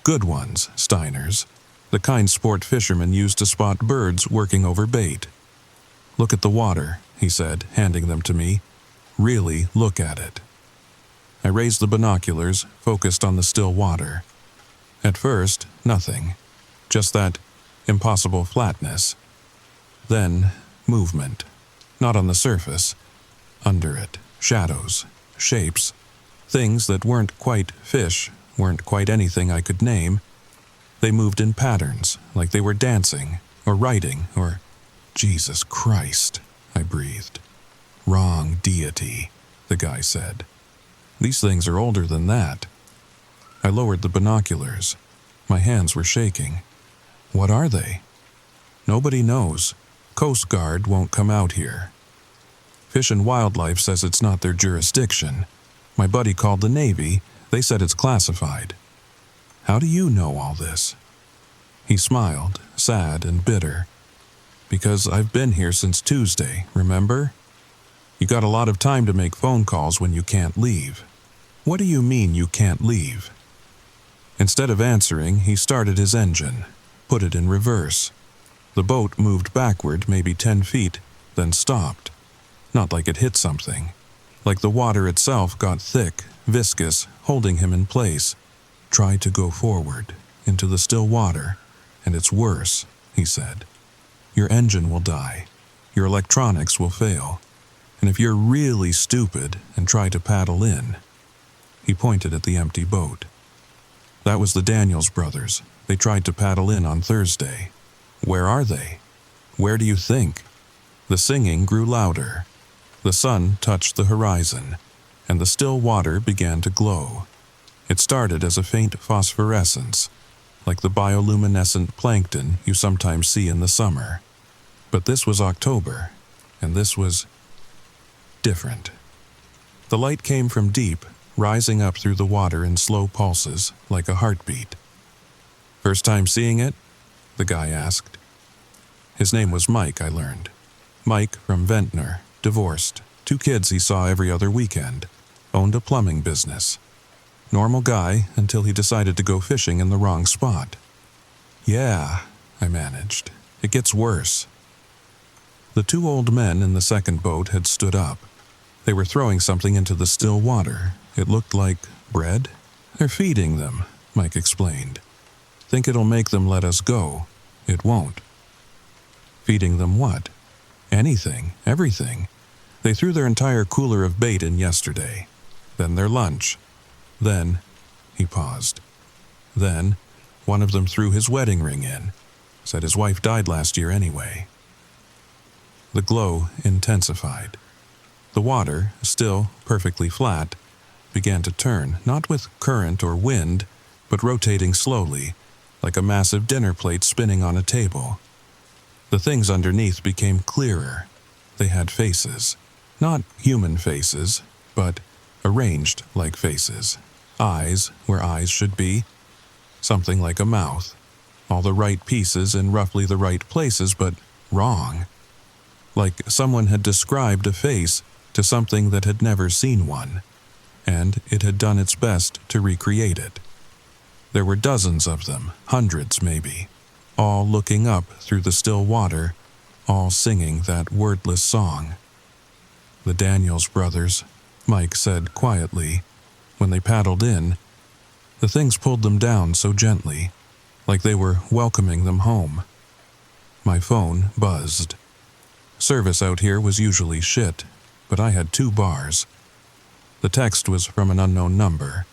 Good ones, Steiner's, the kind sport fishermen use to spot birds working over bait. "Look at the water," he said, handing them to me. "Really look at it." I raised the binoculars, focused on the still water. At first, nothing. Just that impossible flatness. Then, movement. Not on the surface. Under it, shadows, shapes, things that weren't quite fish, weren't quite anything I could name. They moved in patterns, like they were dancing, or writing, or... "Jesus Christ," I breathed. "Wrong deity," the guy said. "These things are older than that." I lowered the binoculars. My hands were shaking. "What are they?" "Nobody knows. Coast Guard won't come out here. Fish and Wildlife says it's not their jurisdiction. My buddy called the Navy. They said it's classified." "How do you know all this?" He smiled, sad and bitter. "Because I've been here since Tuesday, remember? You got a lot of time to make phone calls when you can't leave." "What do you mean you can't leave?" Instead of answering, he started his engine, put it in reverse. The boat moved backward maybe 10 feet, then stopped. Not like it hit something. Like the water itself got thick, viscous, holding him in place. "Try to go forward, into the still water, and it's worse," he said. "Your engine will die. Your electronics will fail. And if you're really stupid and try to paddle in..." He pointed at the empty boat. "That was the Daniels brothers. They tried to paddle in on Thursday." "Where are they?" "Where do you think?" The singing grew louder. The sun touched the horizon, and the still water began to glow. It started as a faint phosphorescence, like the bioluminescent plankton you sometimes see in the summer. But this was October, and this was different. The light came from deep, rising up through the water in slow pulses, like a heartbeat. "First time seeing it?" the guy asked. His name was Mike, I learned. Mike from Ventnor, divorced, 2 kids he saw every other weekend, owned a plumbing business. Normal guy until he decided to go fishing in the wrong spot. "Yeah," I managed. "It gets worse." The 2 old men in the second boat had stood up. They were throwing something into the still water. It looked like bread. "They're feeding them," Mike explained. "Think it'll make them let us go. It won't." Feeding them what? Anything, everything. They threw their entire cooler of bait in yesterday. Then their lunch. Then, he paused. Then, one of them threw his wedding ring in. Said his wife died last year anyway. The glow intensified. The water, still perfectly flat, began to turn, not with current or wind, but rotating slowly, like a massive dinner plate spinning on a table. The things underneath became clearer. They had faces. Not human faces, but arranged like faces. Eyes where eyes should be. Something like a mouth. All the right pieces in roughly the right places, but wrong. Like someone had described a face to something that had never seen one, and it had done its best to recreate it. There were dozens of them, hundreds maybe, all looking up through the still water, all singing that wordless song. "The Daniels brothers," Mike said quietly. When they paddled in, the things pulled them down so gently, like they were welcoming them home. My phone buzzed. Service out here was usually shit, but I had 2 bars. The text was from an unknown number.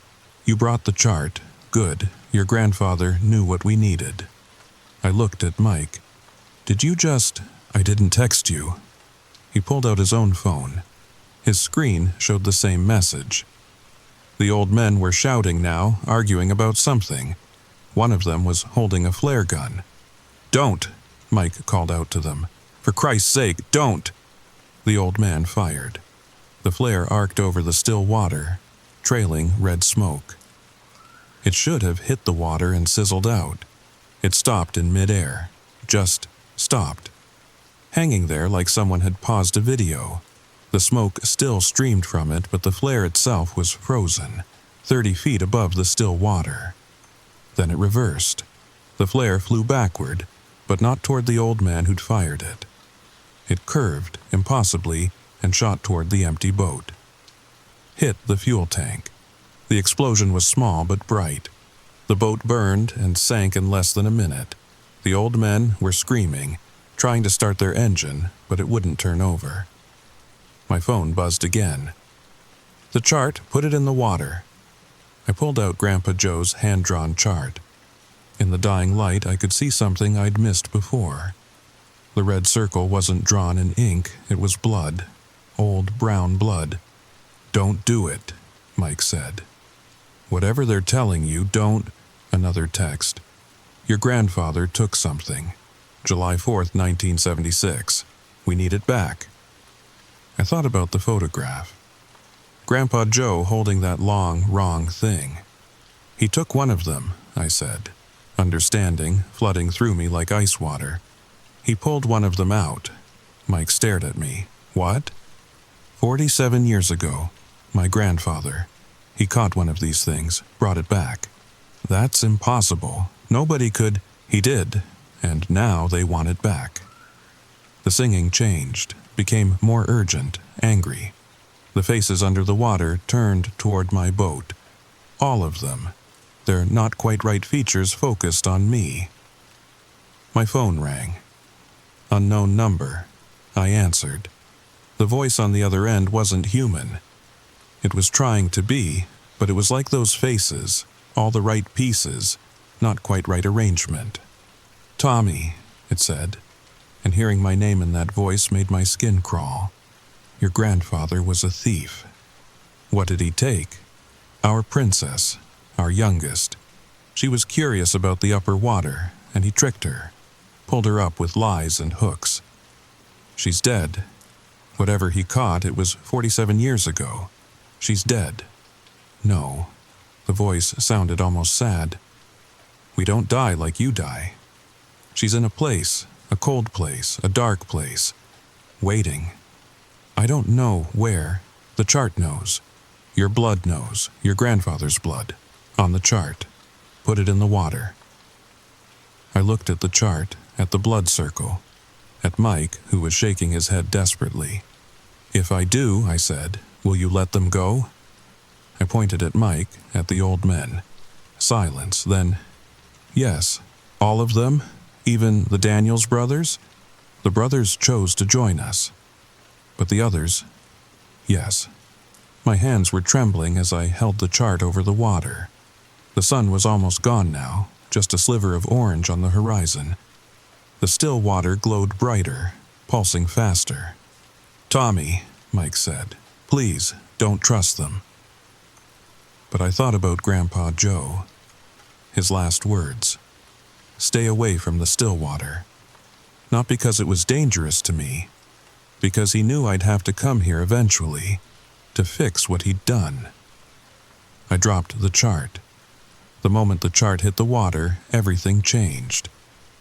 "You brought the chart. Good. Your grandfather knew what we needed." I looked at Mike. "Did you just..." "I didn't text you." He pulled out his own phone. His screen showed the same message. The old men were shouting now, arguing about something. One of them was holding a flare gun. "Don't!" Mike called out to them. For Christ's sake, don't!" The old man fired. The flare arced over the still water, trailing red smoke. It should have hit the water and sizzled out. It stopped in midair. Just stopped. Hanging there like someone had paused a video. The smoke still streamed from it, but the flare itself was frozen, 30 feet above the still water. Then it reversed. The flare flew backward, but not toward the old man who'd fired it. It curved, impossibly, and shot toward the empty boat. Hit the fuel tank. The explosion was small but bright. The boat burned and sank in less than a minute. The old men were screaming, trying to start their engine, but it wouldn't turn over. My phone buzzed again. "The chart, put it in the water." I pulled out Grandpa Joe's hand-drawn chart. In the dying light, I could see something I'd missed before. The red circle wasn't drawn in ink, it was blood. Old brown blood. "Don't do it," Mike said. "Whatever they're telling you, don't—" Another text. "Your grandfather took something. July 4th, 1976. We need it back." I thought about the photograph. Grandpa Joe holding that long, wrong thing. "He took one of them," I said, understanding flooding through me like ice water. "He pulled one of them out." Mike stared at me. "What?" 47 years ago, my grandfather. He caught one of these things, brought it back. "That's impossible. Nobody could—" "He did, and now they want it back." The singing changed, became more urgent, angry. The faces under the water turned toward my boat. All of them. Their not-quite-right features focused on me. My phone rang. Unknown number. I answered. The voice on the other end wasn't human. It was trying to be, but it was like those faces, all the right pieces, not quite right arrangement. "Tommy," it said, and hearing my name in that voice made my skin crawl. "Your grandfather was a thief." "What did he take?" "Our princess, our youngest. She was curious about the upper water, and he tricked her, pulled her up with lies and hooks. She's dead. Whatever he caught, it was 47 years ago. She's dead." "No." The voice sounded almost sad. "We don't die like you die. She's in a place, a cold place, a dark place, waiting. I don't know where. The chart knows. Your blood knows, your grandfather's blood. On the chart. Put it in the water." I looked at the chart, at the blood circle, at Mike, who was shaking his head desperately. "If I do," I said, "will you let them go?" I pointed at Mike, at the old men. Silence, then, "Yes, all of them, even the Daniels brothers? The brothers chose to join us. But the others, yes." My hands were trembling as I held the chart over the water. The sun was almost gone now, just a sliver of orange on the horizon. The still water glowed brighter, pulsing faster. "Tommy," Mike said, "please, don't trust them." But I thought about Grandpa Joe. His last words. Stay away from the still water. Not because it was dangerous to me, because he knew I'd have to come here eventually, to fix what he'd done. I dropped the chart. The moment the chart hit the water, everything changed.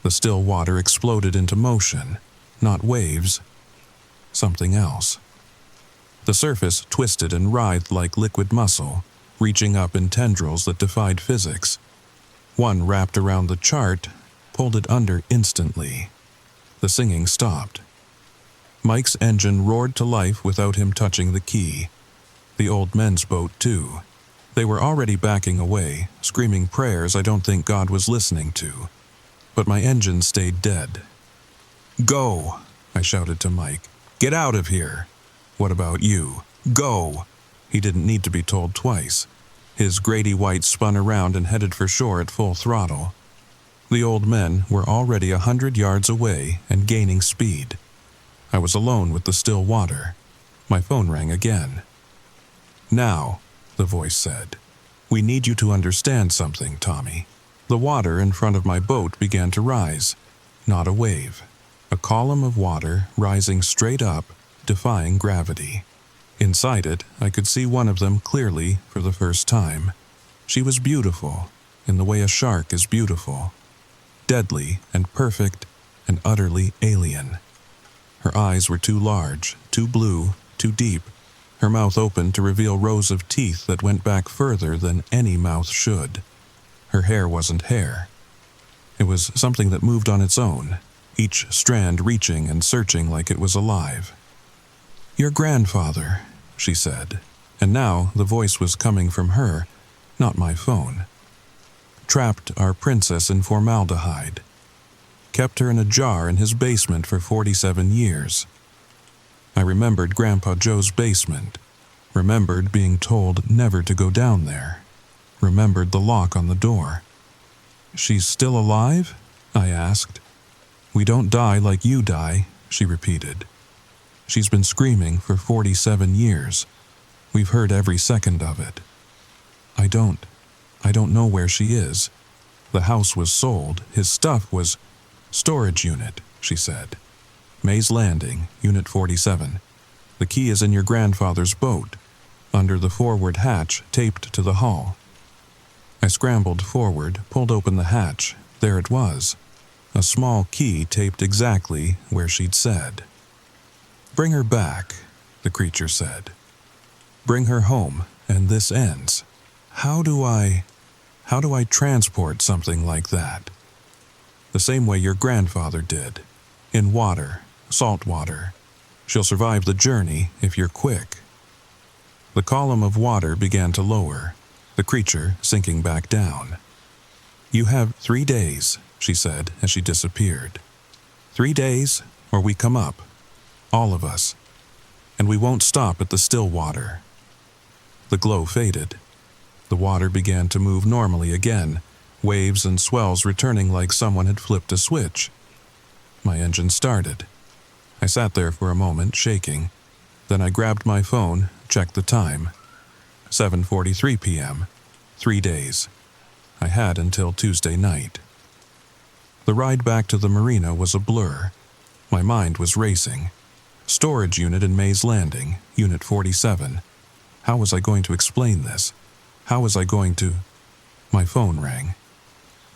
The still water exploded into motion, not waves, something else. The surface twisted and writhed like liquid muscle, reaching up in tendrils that defied physics. One wrapped around the chart, pulled it under instantly. The singing stopped. Mike's engine roared to life without him touching the key. The old men's boat, too. They were already backing away, screaming prayers I don't think God was listening to. But my engine stayed dead. "Go!" I shouted to Mike. "Get out of here!" "What about you? Go!" He didn't need to be told twice. His Grady White spun around and headed for shore at full throttle. The old men were already 100 yards away and gaining speed. I was alone with the still water. My phone rang again. "Now," the voice said, "we need you to understand something, Tommy." The water in front of my boat began to rise, not a wave. a column of water rising straight up, defying gravity. Inside it, I could see one of them clearly for the first time. She was beautiful, in the way a shark is beautiful. Deadly and perfect and utterly alien. Her eyes were too large, too blue, too deep. Her mouth opened to reveal rows of teeth that went back further than any mouth should. Her hair wasn't hair. It was something that moved on its own, each strand reaching and searching like it was alive. "Your grandfather," she said, and now the voice was coming from her, not my phone. "Trapped our princess in formaldehyde. Kept her in a jar in his basement for 47 years. I remembered Grandpa Joe's basement, remembered being told never to go down there, remembered the lock on the door. "She's still alive?" I asked. "We don't die like you die," she repeated. "She's been screaming for 47 years. We've heard every second of it. I don't know where she is. The house was sold. His stuff was..." "Storage unit," she said. "Mays Landing, Unit 47. The key is in your grandfather's boat, under the forward hatch taped to the hull." I scrambled forward, pulled open the hatch. There it was. A small key taped exactly where she'd said. "Bring her back," the creature said. "Bring her home, and this ends." How do I transport something like that? The same way your grandfather did. In water, salt water. She'll survive the journey if you're quick. The column of water began to lower, the creature sinking back down. "You have 3 days," she said as she disappeared. 3 days, or we come up. All of us. And we won't stop at the still water." The glow faded. The water began to move normally again, waves and swells returning like someone had flipped a switch. My engine started. I sat there for a moment, shaking. Then I grabbed my phone, checked the time. 7:43 p.m. 3 days. I had until Tuesday night. The ride back to the marina was a blur. My mind was racing. Storage unit in Mays Landing, Unit 47. How was I going to explain this? How was I going to... My phone rang.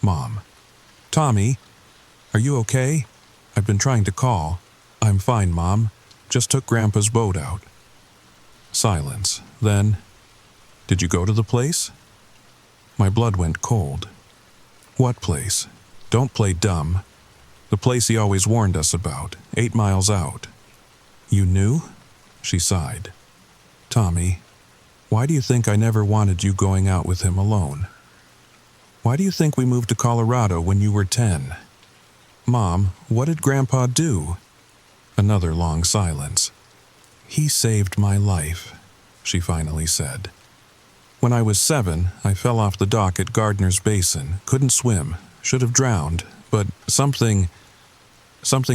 Mom. "Tommy, are you okay? I've been trying to call." "I'm fine, Mom. Just took Grandpa's boat out." Silence. Then, "Did you go to the place?" My blood went cold. "What place? Don't play dumb. The place he always warned us about, 8 miles out." "You knew?" She sighed. "Tommy, why do you think I never wanted you going out with him alone? Why do you think we moved to Colorado when you were 10? Mom, what did Grandpa do?" Another long silence. "He saved my life," she finally said. "When I was 7, I fell off the dock at Gardner's Basin, couldn't swim, should have drowned, but something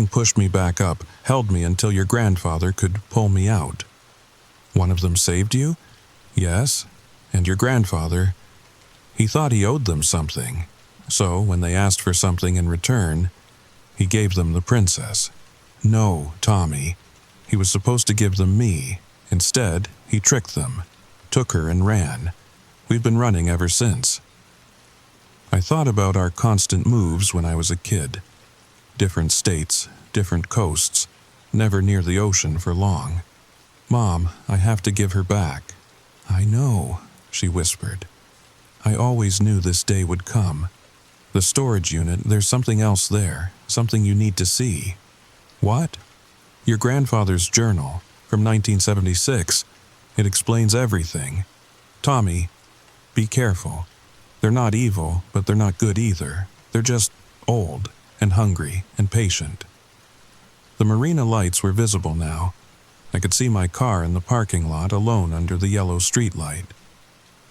pushed me back up, held me until your grandfather could pull me out." "One of them saved you?" "Yes, and your grandfather, he thought he owed them something, so when they asked for something in return, he gave them the princess." "No, Tommy, he was supposed to give them me. Instead, he tricked them, took her and ran. We've been running ever since." I thought about our constant moves when I was a kid. Different states, different coasts, never near the ocean for long. "Mom, I have to give her back." "I know," she whispered. "I always knew this day would come. The storage unit, there's something else there, something you need to see." "What?" "Your grandfather's journal, from 1976. It explains everything. Tommy, be careful. They're not evil, but they're not good either. They're just old and hungry and patient." The marina lights were visible now. I could see my car in the parking lot alone under the yellow streetlight.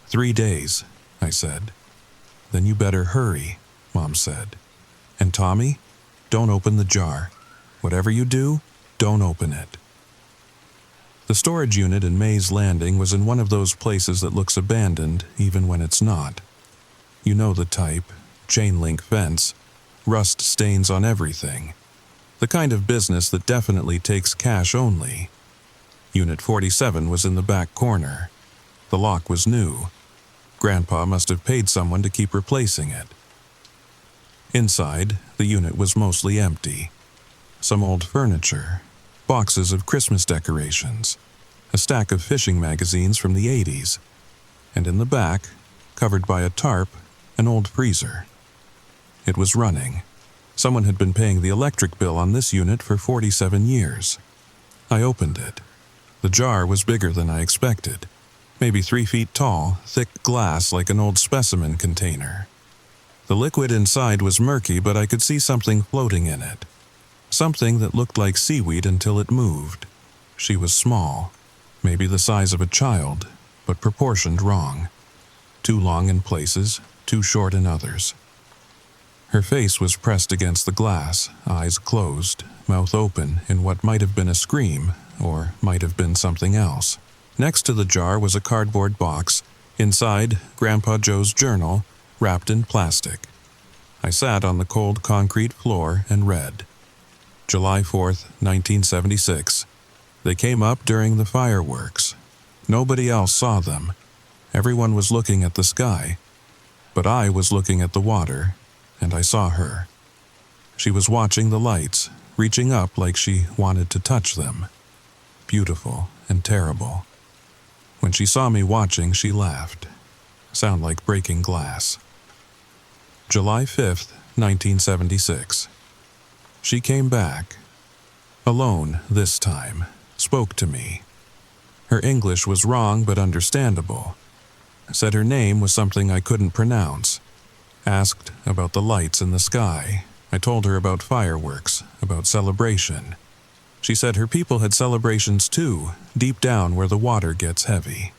3 days, I said. "Then you better hurry," Mom said. "And Tommy, don't open the jar. Whatever you do, don't open it." The storage unit in Mays Landing was in one of those places that looks abandoned even when it's not. You know the type, chain link fence, rust stains on everything. The kind of business that definitely takes cash only. Unit 47 was in the back corner. The lock was new. Grandpa must have paid someone to keep replacing it. Inside, the unit was mostly empty. Some old furniture, boxes of Christmas decorations, a stack of fishing magazines from the 80s, and in the back, covered by a tarp, an old freezer. It was running. Someone had been paying the electric bill on this unit for 47 years. I opened it. The jar was bigger than I expected. Maybe 3 feet tall, thick glass like an old specimen container. The liquid inside was murky, but I could see something floating in it. Something that looked like seaweed until it moved. She was small, maybe the size of a child, but proportioned wrong. Too long in places, too short in others. Her face was pressed against the glass, eyes closed, mouth open in what might have been a scream, or might have been something else. Next to the jar was a cardboard box, inside Grandpa Joe's journal, wrapped in plastic. I sat on the cold concrete floor and read. July 4th, 1976. They came up during the fireworks. Nobody else saw them. Everyone was looking at the sky, but I was looking at the water, and I saw her. She was watching the lights, reaching up like she wanted to touch them. Beautiful and terrible. When she saw me watching, she laughed. Sound like breaking glass. July 5th, 1976. She came back. Alone this time. Spoke to me. Her English was wrong but understandable. Said her name was something I couldn't pronounce. Asked about the lights in the sky. I told her about fireworks, about celebration. She said her people had celebrations too, deep down where the water gets heavy.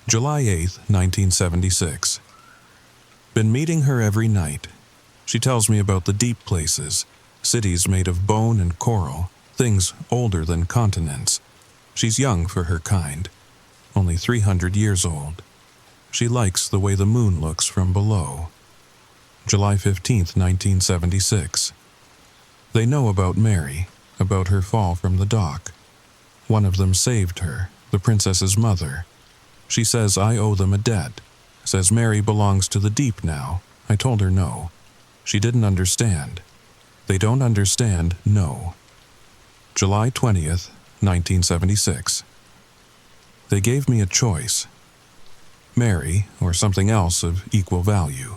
July 8th, 1976. Been meeting her every night. She tells me about the deep places, cities made of bone and coral, things older than continents. She's young for her kind, only 300 years old. She likes the way the moon looks from below. July 15th, 1976. They know about Mary, about her fall from the dock. One of them saved her, the princess's mother. She says I owe them a debt. Says Mary belongs to the deep now. I told her no. She didn't understand. They don't understand, no. July 20th, 1976. They gave me a choice. Mary, or something else of equal value.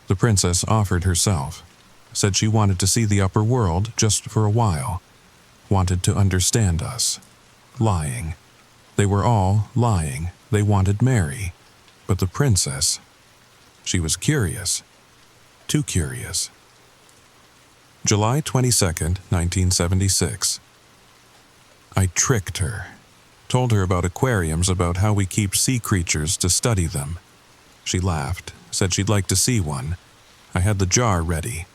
The princess offered herself. Said she wanted to see the upper world just for a while. Wanted to understand us. Lying. They were all lying. They wanted Mary. But the princess, she was curious. Too curious. July 22nd, 1976. I tricked her. Told her about aquariums, about how we keep sea creatures to study them. She laughed, said she'd like to see one. I had the jar ready.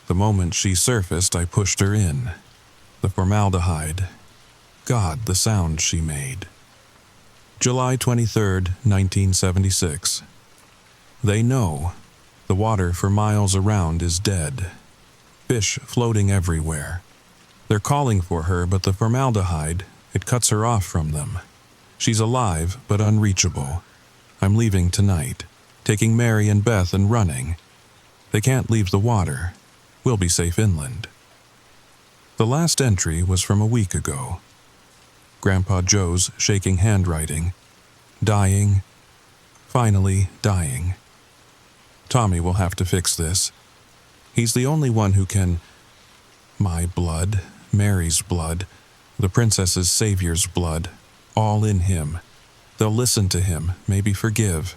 The moment she surfaced, I pushed her in. The formaldehyde. God, the sound she made. July 23rd, 1976. They know. The water for miles around is dead. Fish floating everywhere. They're calling for her, but the formaldehyde, it cuts her off from them. She's alive, but unreachable. I'm leaving tonight, taking Mary and Beth and running. They can't leave the water. We'll be safe inland. The last entry was from a week ago. Grandpa Joe's shaking handwriting. Dying. Finally dying. Tommy will have to fix this. He's the only one who can... My blood, Mary's blood, the princess's savior's blood, all in him. They'll listen to him, maybe forgive.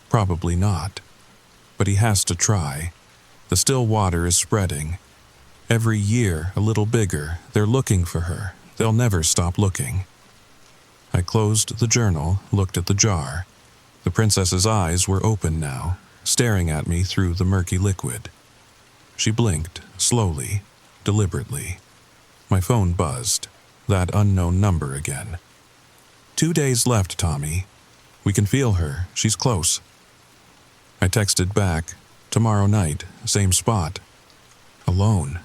Probably not. But he has to try. The still water is spreading. Every year, a little bigger. They're looking for her. They'll never stop looking. I closed the journal, looked at the jar. The princess's eyes were open now, staring at me through the murky liquid. She blinked, slowly, deliberately. My phone buzzed. That unknown number again. 2 days left, Tommy. We can feel her. She's close. I texted back. Tomorrow night, same spot. Alone.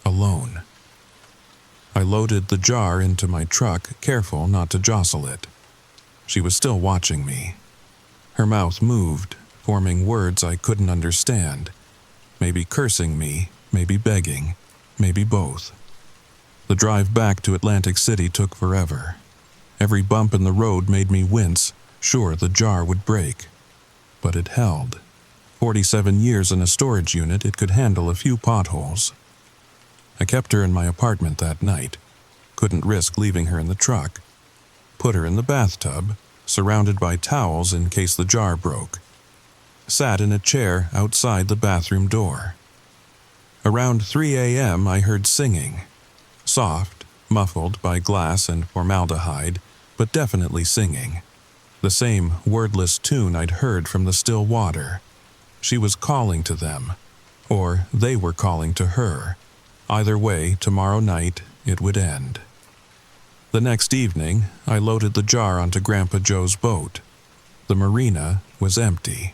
alone. I loaded the jar into my truck, careful not to jostle it. She was still watching me. Her mouth moved, forming words I couldn't understand. Maybe cursing me, maybe begging, maybe both. The drive back to Atlantic City took forever. Every bump in the road made me wince, sure the jar would break. But it held. 47 years in a storage unit, it could handle a few potholes. I kept her in my apartment that night. Couldn't risk leaving her in the truck. Put her in the bathtub, surrounded by towels in case the jar broke. Sat in a chair outside the bathroom door. Around 3 a.m. I heard singing. Soft, muffled by glass and formaldehyde, but definitely singing. The same wordless tune I'd heard from the still water. She was calling to them, or they were calling to her. Either way, tomorrow night it would end. The next evening, I loaded the jar onto Grandpa Joe's boat. The marina was empty.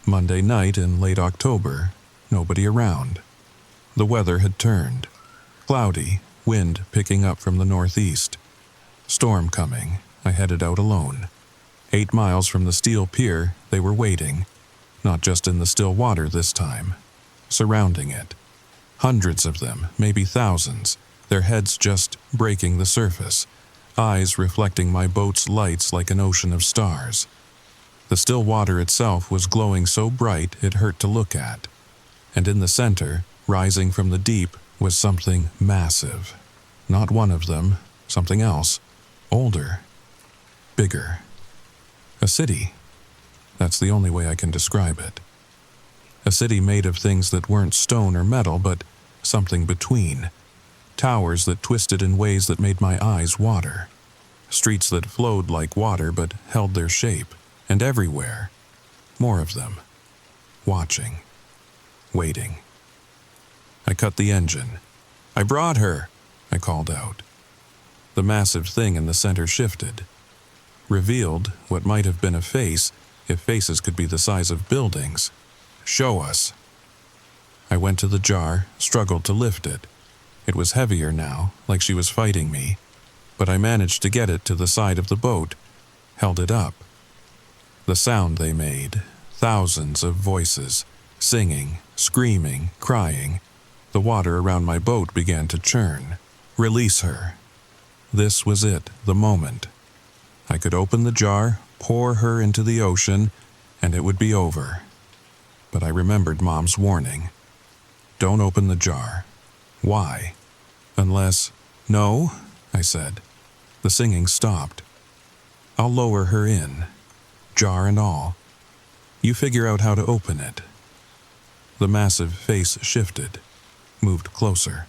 Monday night in late October, nobody around. The weather had turned. Cloudy, wind picking up from the northeast. Storm coming, I headed out alone. 8 miles from the steel pier, they were waiting. Not just in the still water this time. Surrounding it. Hundreds of them, maybe thousands, their heads just breaking the surface, eyes reflecting my boat's lights like an ocean of stars. The still water itself was glowing so bright it hurt to look at. And in the center, rising from the deep, was something massive. Not one of them, something else. Older. Bigger. A city. That's the only way I can describe it. A city made of things that weren't stone or metal, but something between. Towers that twisted in ways that made my eyes water. Streets that flowed like water but held their shape. And everywhere, more of them. Watching. Waiting. I cut the engine. "I brought her," I called out. The massive thing in the center shifted. Revealed what might have been a face, if faces could be the size of buildings. "Show us." I went to the jar, struggled to lift it. It was heavier now, like she was fighting me, but I managed to get it to the side of the boat, held it up. The sound they made, thousands of voices, singing, screaming, crying. The water around my boat began to churn. Release her. This was it, the moment. I could open the jar, pour her into the ocean, and it would be over. But I remembered Mom's warning. Don't open the jar. Why? Unless... No, I said. The singing stopped. I'll lower her in. Jar and all. You figure out how to open it. The massive face shifted, moved closer.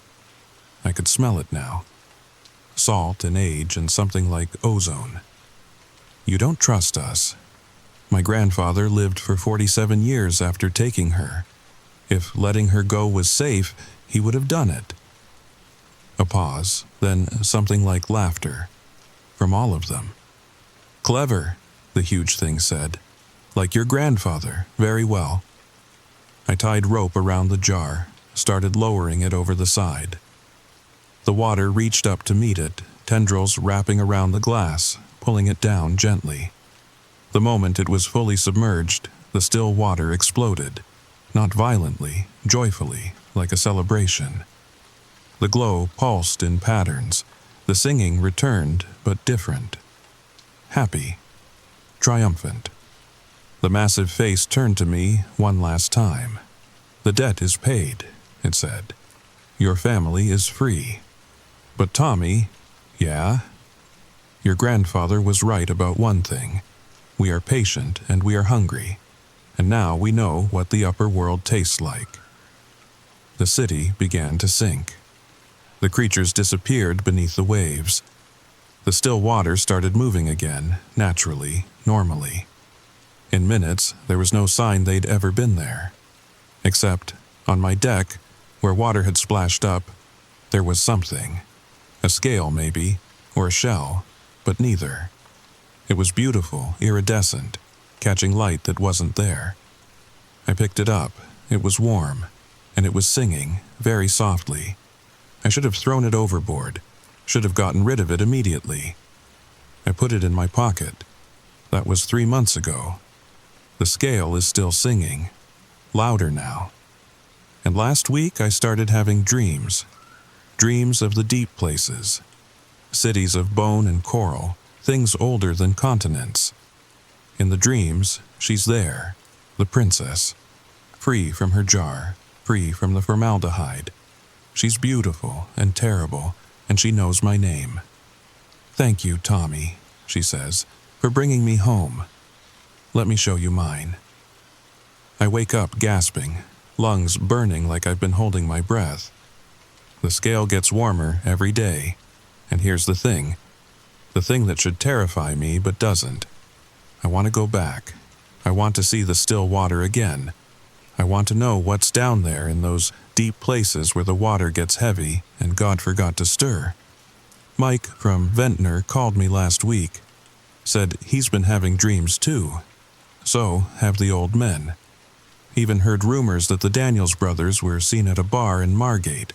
I could smell it now. Salt and age and something like ozone. You don't trust us. My grandfather lived for 47 years after taking her. If letting her go was safe, he would have done it. A pause, then something like laughter. From all of them. Clever, the huge thing said. Like your grandfather, very well. I tied rope around the jar, started lowering it over the side. The water reached up to meet it, tendrils wrapping around the glass, pulling it down gently. The moment it was fully submerged, the still water exploded. Not violently, joyfully, like a celebration. The glow pulsed in patterns. The singing returned, but different. Happy. Triumphant. The massive face turned to me one last time. The debt is paid, it said. Your family is free. But Tommy, yeah? Your grandfather was right about one thing. We are patient and we are hungry. And now we know what the upper world tastes like. The city began to sink. The creatures disappeared beneath the waves. The still water started moving again, naturally, normally. In minutes, there was no sign they'd ever been there. Except, on my deck, where water had splashed up, there was something. A scale, maybe, or a shell, but neither. It was beautiful, iridescent, catching light that wasn't there. I picked it up. It was warm. and it was singing, very softly. I should have thrown it overboard, should have gotten rid of it immediately. I put it in my pocket. That was 3 months ago. The scale is still singing, louder now. And last week I started having dreams. Dreams of the deep places. Cities of bone and coral, things older than continents. In the dreams, she's there, the princess. Free from her jar, free from the formaldehyde. She's beautiful and terrible, and she knows my name. "Thank you, Tommy," she says, "for bringing me home. Let me show you mine." I wake up gasping, lungs burning like I've been holding my breath. The scale gets warmer every day, and here's the thing that should terrify me but doesn't. I want to go back. I want to see the still water again. I want to know what's down there in those deep places where the water gets heavy and God forgot to stir. Mike from Ventnor called me last week, said he's been having dreams too. So have the old men. Even heard rumors that the Daniels brothers were seen at a bar in Margate,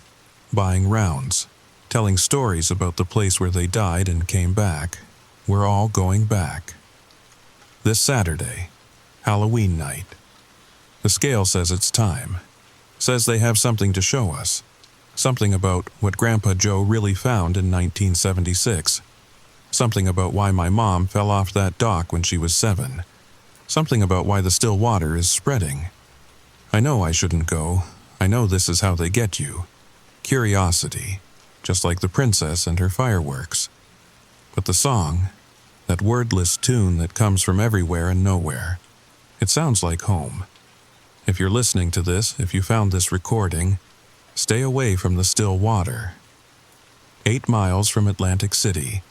buying rounds, telling stories about the place where they died and came back. We're all going back. This Saturday, Halloween night. The scale says it's time. Says they have something to show us. Something about what Grandpa Joe really found in 1976. Something about why my mom fell off that dock when she was 7. Something about why the still water is spreading. I know I shouldn't go. I know this is how they get you. Curiosity, just like the princess and her fireworks. But the song, that wordless tune that comes from everywhere and nowhere, it sounds like home. If you're listening to this, if you found this recording, stay away from the still water. 8 miles from Atlantic City,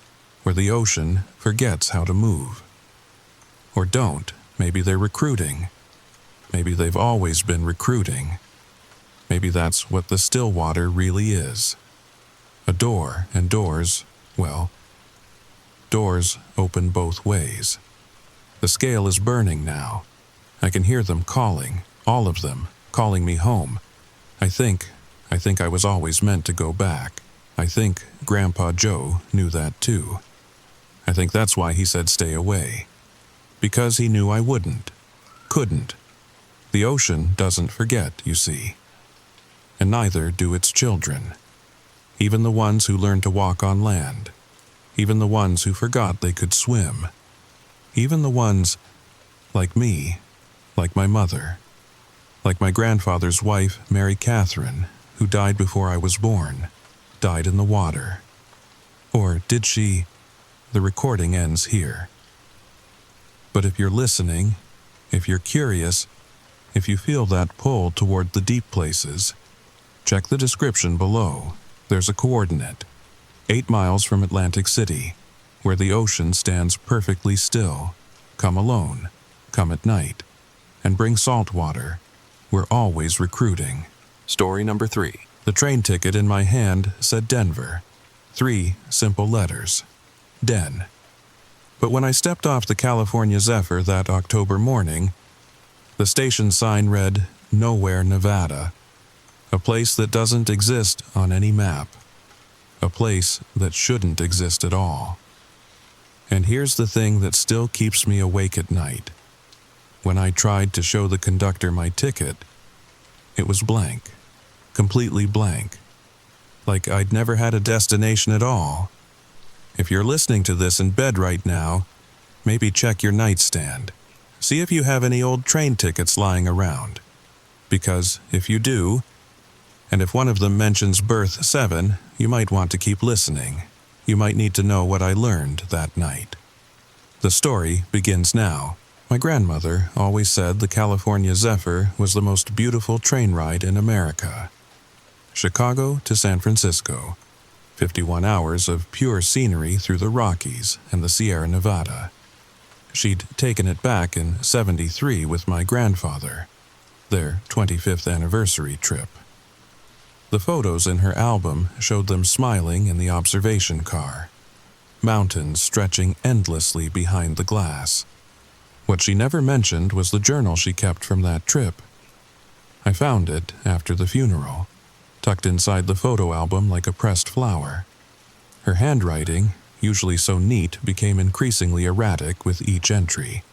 where the ocean forgets how to move. Or don't. Maybe they're recruiting. Maybe they've always been recruiting. Maybe that's what the still water really is. A door, and doors, well, doors open both ways. The scale is burning now. I can hear them calling, all of them, calling me home. I think I was always meant to go back. I think Grandpa Joe knew that too. I think that's why he said stay away. Because he knew I wouldn't, couldn't. The ocean doesn't forget, you see. And neither do its children. Even the ones who learned to walk on land. Even the ones who forgot they could swim. Even the ones, like me, like my mother, like my grandfather's wife, Mary Catherine, who died before I was born, died in the water. Or did she? The recording ends here. But if you're listening, if you're curious, if you feel that pull toward the deep places, check the description below. There's a coordinate. 8 miles from Atlantic City, where the ocean stands perfectly still. Come alone, come at night, and bring salt water. We're always recruiting. Story number 3. The train ticket in my hand said Denver. 3 simple letters. Den. But when I stepped off the California Zephyr that October morning, the station sign read Nowhere, Nevada. A place that doesn't exist on any map. A place that shouldn't exist at all. And here's the thing that still keeps me awake at night. When I tried to show the conductor my ticket, it was blank. Completely blank. Like I'd never had a destination at all. If you're listening to this in bed right now, maybe check your nightstand. See if you have any old train tickets lying around. Because if you do, and if one of them mentions Berth 7, you might want to keep listening. You might need to know what I learned that night. The story begins now. My grandmother always said the California Zephyr was the most beautiful train ride in America. Chicago to San Francisco. 51 hours of pure scenery through the Rockies and the Sierra Nevada. She'd taken it back in '73 with my grandfather, their 25th anniversary trip. The photos in her album showed them smiling in the observation car, mountains stretching endlessly behind the glass. What she never mentioned was the journal she kept from that trip. I found it after the funeral, tucked inside the photo album like a pressed flower. Her handwriting, usually so neat, became increasingly erratic with each entry.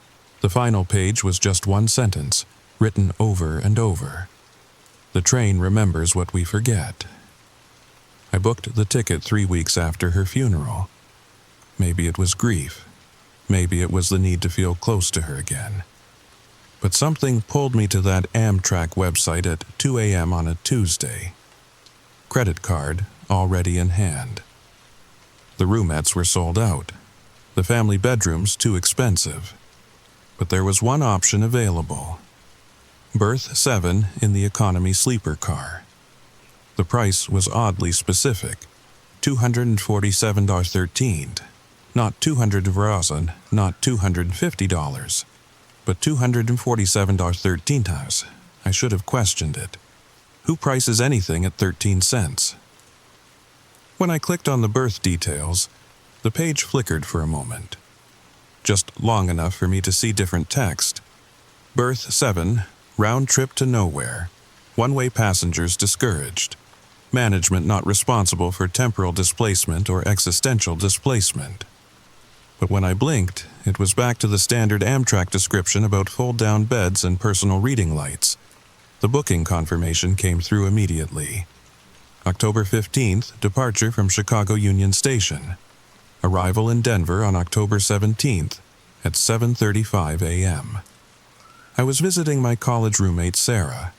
The final page was just one sentence, written over and over. "The train remembers what we forget." I booked the ticket 3 weeks after her funeral. Maybe it was grief. Maybe it was the need to feel close to her again. But something pulled me to that Amtrak website at 2 a.m. on a Tuesday. Credit card already in hand. The roomettes were sold out. The family bedrooms too expensive. But there was one option available. Berth 7 in the economy sleeper car. The price was oddly specific, $247.13. Not $200, not $250, but $247.13. I should have questioned it. Who prices anything at 13 cents? When I clicked on the berth details, the page flickered for a moment. Just long enough for me to see different text. Berth 7, round trip to nowhere. One-way passengers discouraged. Management not responsible for temporal displacement or existential displacement. But when I blinked, it was back to the standard Amtrak description about fold-down beds and personal reading lights. The booking confirmation came through immediately. October 15th, departure from Chicago Union Station. Arrival in Denver on October 17th at 7:35 a.m. I was visiting my college roommate Sarah.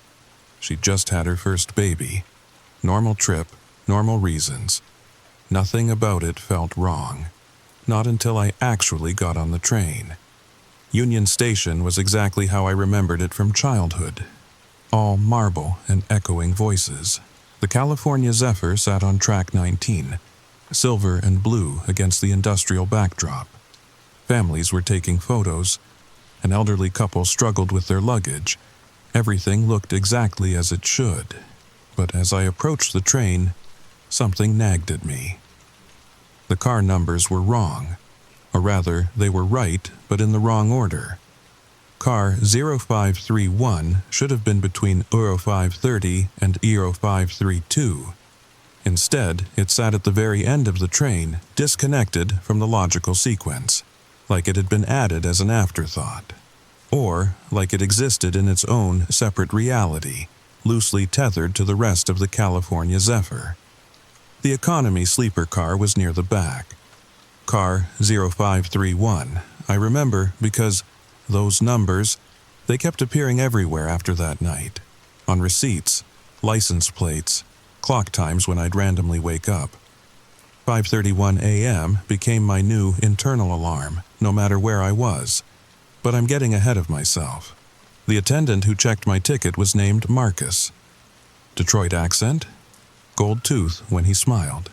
She'd just had her first baby. Normal trip, normal reasons. Nothing about it felt wrong. Not until I actually got on the train. Union Station was exactly how I remembered it from childhood. All marble and echoing voices. The California Zephyr sat on track 19, silver and blue against the industrial backdrop. Families were taking photos. An elderly couple struggled with their luggage. Everything looked exactly as it should. But as I approached the train, something nagged at me. The car numbers were wrong, or rather, they were right, but in the wrong order. Car 0531 should have been between Euro 530 and Euro 532. Instead, it sat at the very end of the train, disconnected from the logical sequence, like it had been added as an afterthought, or like it existed in its own separate reality, loosely tethered to the rest of the California Zephyr. The economy sleeper car was near the back. Car 0531, I remember because those numbers, they kept appearing everywhere after that night. On receipts, license plates, clock times when I'd randomly wake up. 5:31 a.m. became my new internal alarm, no matter where I was. But I'm getting ahead of myself. The attendant who checked my ticket was named Marcus. Detroit accent? Gold tooth when he smiled.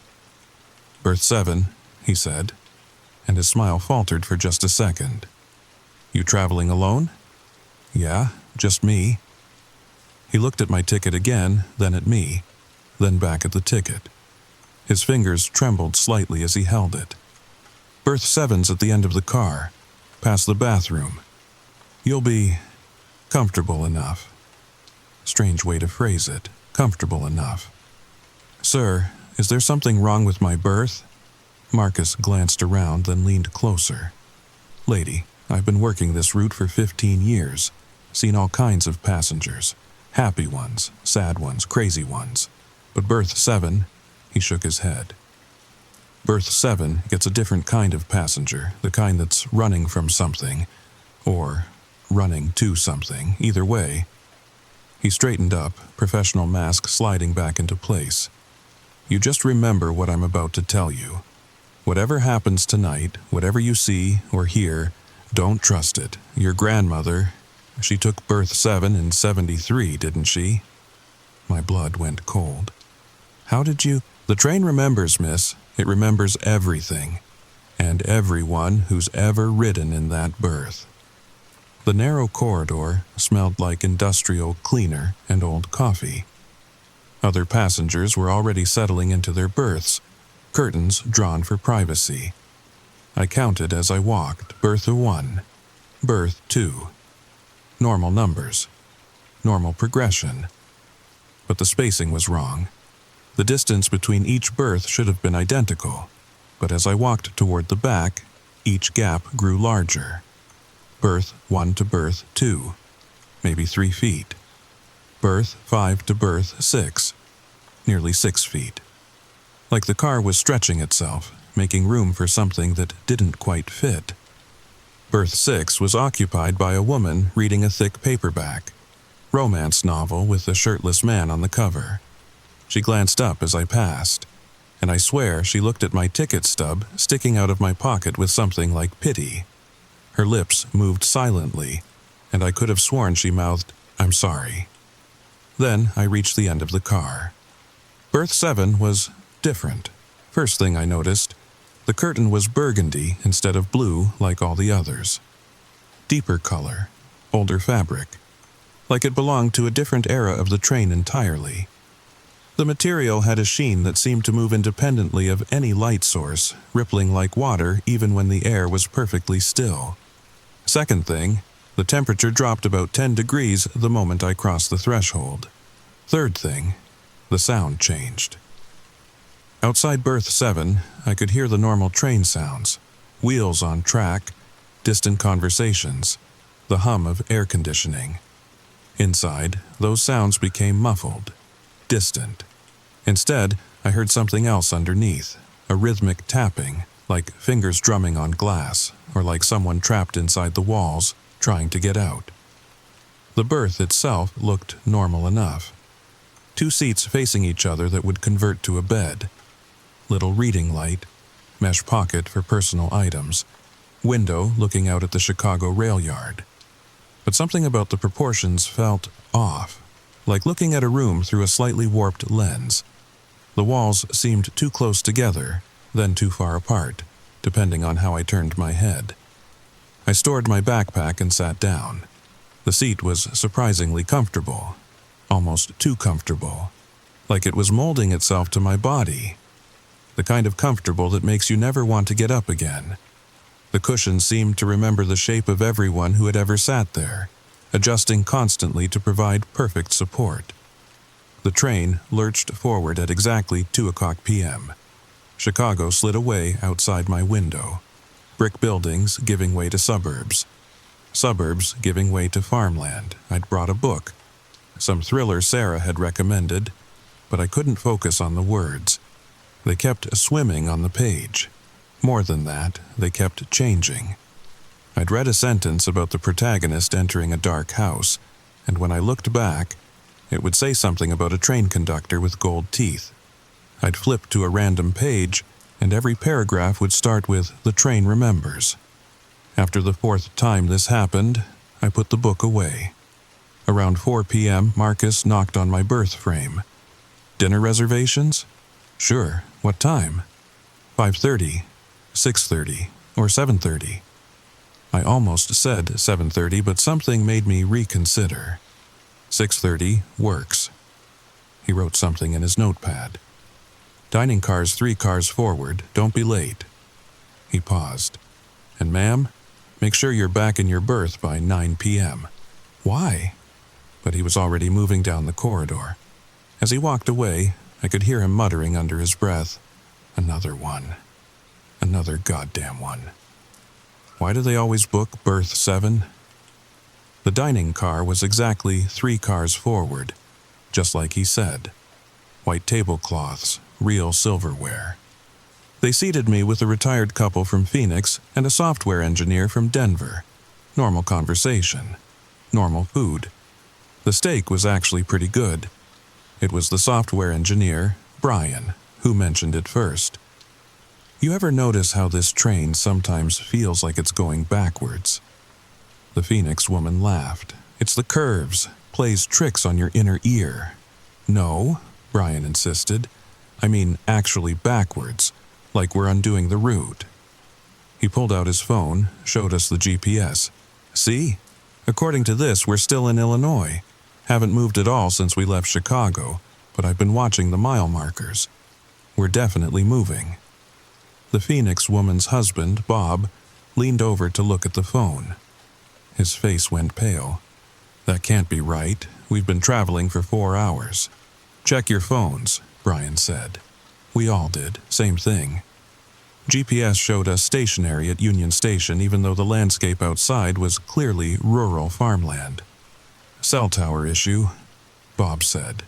"Berth 7, he said, and his smile faltered for just a second. "You traveling alone?" "Yeah, just me." He looked at my ticket again, then at me, then back at the ticket. His fingers trembled slightly as he held it. "Berth 7's at the end of the car, past the bathroom. You'll be comfortable enough." Strange way to phrase it, comfortable enough. "Sir, is there something wrong with my berth?" Marcus glanced around, then leaned closer. "Lady, I've been working this route for 15 years, seen all kinds of passengers, happy ones, sad ones, crazy ones. But berth 7, he shook his head. "Berth 7 gets a different kind of passenger, the kind that's running from something, or running to something, either way." He straightened up, professional mask sliding back into place. "You just remember what I'm about to tell you. Whatever happens tonight, whatever you see or hear, don't trust it. Your grandmother, she took berth 7 in 73, didn't she?" My blood went cold. "How did you—" "The train remembers, miss. It remembers everything. And everyone who's ever ridden in that berth." The narrow corridor smelled like industrial cleaner and old coffee. Other passengers were already settling into their berths, curtains drawn for privacy. I counted as I walked. Berth 1, berth 2. Normal numbers. normal progression. But the spacing was wrong. The distance between each berth should have been identical, but as I walked toward the back, each gap grew larger. Berth 1 to berth 2, maybe 3 feet. Berth 5 to berth 6, nearly 6 feet. Like the car was stretching itself, making room for something that didn't quite fit. Berth 6 was occupied by a woman reading a thick paperback, romance novel with a shirtless man on the cover. She glanced up as I passed, and I swear she looked at my ticket stub sticking out of my pocket with something like pity. Her lips moved silently, and I could have sworn she mouthed, "I'm sorry." Then I reached the end of the car. Berth 7 was different. First thing I noticed, the curtain was burgundy instead of blue like all the others. Deeper color, older fabric, like it belonged to a different era of the train entirely. The material had a sheen that seemed to move independently of any light source, rippling like water even when the air was perfectly still. Second thing, the temperature dropped about 10 degrees the moment I crossed the threshold. Third thing, the sound changed. Outside berth 7, I could hear the normal train sounds, wheels on track, distant conversations, the hum of air conditioning. Inside, those sounds became muffled, distant. Instead, I heard something else underneath, a rhythmic tapping, like fingers drumming on glass, or like someone trapped inside the walls, trying to get out. The berth itself looked normal enough. 2 seats facing each other that would convert to a bed. Little reading light, mesh pocket for personal items, window looking out at the Chicago rail yard. But something about the proportions felt off, like looking at a room through a slightly warped lens. The walls seemed too close together, then too far apart, depending on how I turned my head. I stored my backpack and sat down. The seat was surprisingly comfortable, almost too comfortable, like it was molding itself to my body. The kind of comfortable that makes you never want to get up again. The cushion seemed to remember the shape of everyone who had ever sat there, adjusting constantly to provide perfect support. The train lurched forward at exactly 2:00 p.m. Chicago slid away outside my window. Brick buildings giving way to suburbs. Suburbs giving way to farmland. I'd brought a book. Some thriller Sarah had recommended, but I couldn't focus on the words. They kept swimming on the page. More than that, they kept changing. I'd read a sentence about the protagonist entering a dark house, and when I looked back, it would say something about a train conductor with gold teeth. I'd flip to a random page, and every paragraph would start with, "The train remembers." After the 4th time this happened, I put the book away. Around 4 p.m., Marcus knocked on my berth frame. "Dinner reservations?" "Sure. What time?" 5:30, 6:30, or 7:30. I almost said 7:30, but something made me reconsider. 6:30 works. He wrote something in his notepad. "Dining cars 3 cars forward, don't be late." He paused. "And ma'am, make sure you're back in your berth by 9 p.m. "Why?" But he was already moving down the corridor. As he walked away, I could hear him muttering under his breath, "Another one. Another goddamn one. Why do they always book berth 7? The dining car was exactly 3 cars forward, just like he said. White tablecloths, real silverware. They seated me with a retired couple from Phoenix and a software engineer from Denver. Normal conversation. Normal food. The steak was actually pretty good. It was the software engineer, Brian, who mentioned it first. "You ever notice how this train sometimes feels like it's going backwards?" The Phoenix woman laughed. "It's the curves, plays tricks on your inner ear." "No," Brian insisted. "I mean actually backwards, like we're undoing the route." He pulled out his phone, showed us the GPS. "See? According to this, we're still in Illinois. Haven't moved at all since we left Chicago, but I've been watching the mile markers. We're definitely moving." The Phoenix woman's husband, Bob, leaned over to look at the phone. His face went pale. That can't be right. We've been traveling for 4 hours. Check your phones, Brian said. We all did. Same thing. GPS showed us stationary at Union Station even though the landscape outside was clearly rural farmland. Cell tower issue, Bob said,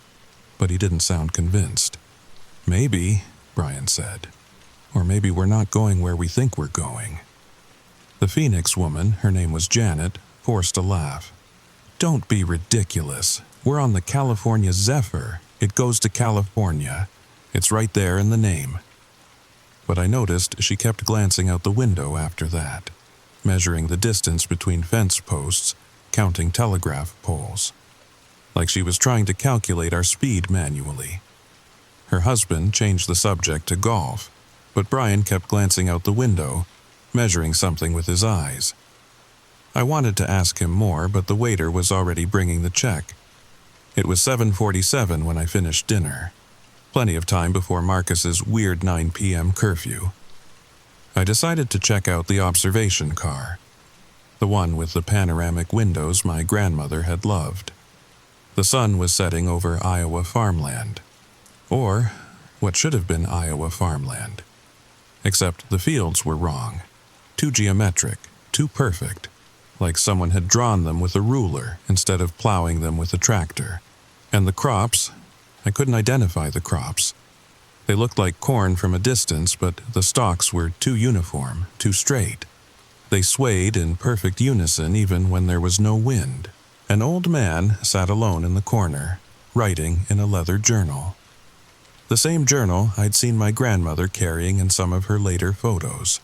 but he didn't sound convinced. Maybe, Brian said. Or maybe we're not going where we think we're going. The Phoenix woman, her name was Janet, forced a laugh. Don't be ridiculous. We're on the California Zephyr. It goes to California. It's right there in the name. But I noticed she kept glancing out the window after that, measuring the distance between fence posts, counting telegraph poles. Like she was trying to calculate our speed manually. Her husband changed the subject to golf, but Brian kept glancing out the window, measuring something with his eyes. I wanted to ask him more, but the waiter was already bringing the check. It was 7:47 when I finished dinner. Plenty of time before Marcus's weird 9 p.m. curfew. I decided to check out the observation car, the one with the panoramic windows my grandmother had loved. The sun was setting over Iowa farmland, or what should have been Iowa farmland. Except the fields were wrong, too geometric, too perfect, like someone had drawn them with a ruler instead of plowing them with a tractor. And the crops, I couldn't identify the crops. They looked like corn from a distance, but the stalks were too uniform, too straight. They swayed in perfect unison even when there was no wind. An old man sat alone in the corner, writing in a leather journal. The same journal I'd seen my grandmother carrying in some of her later photos.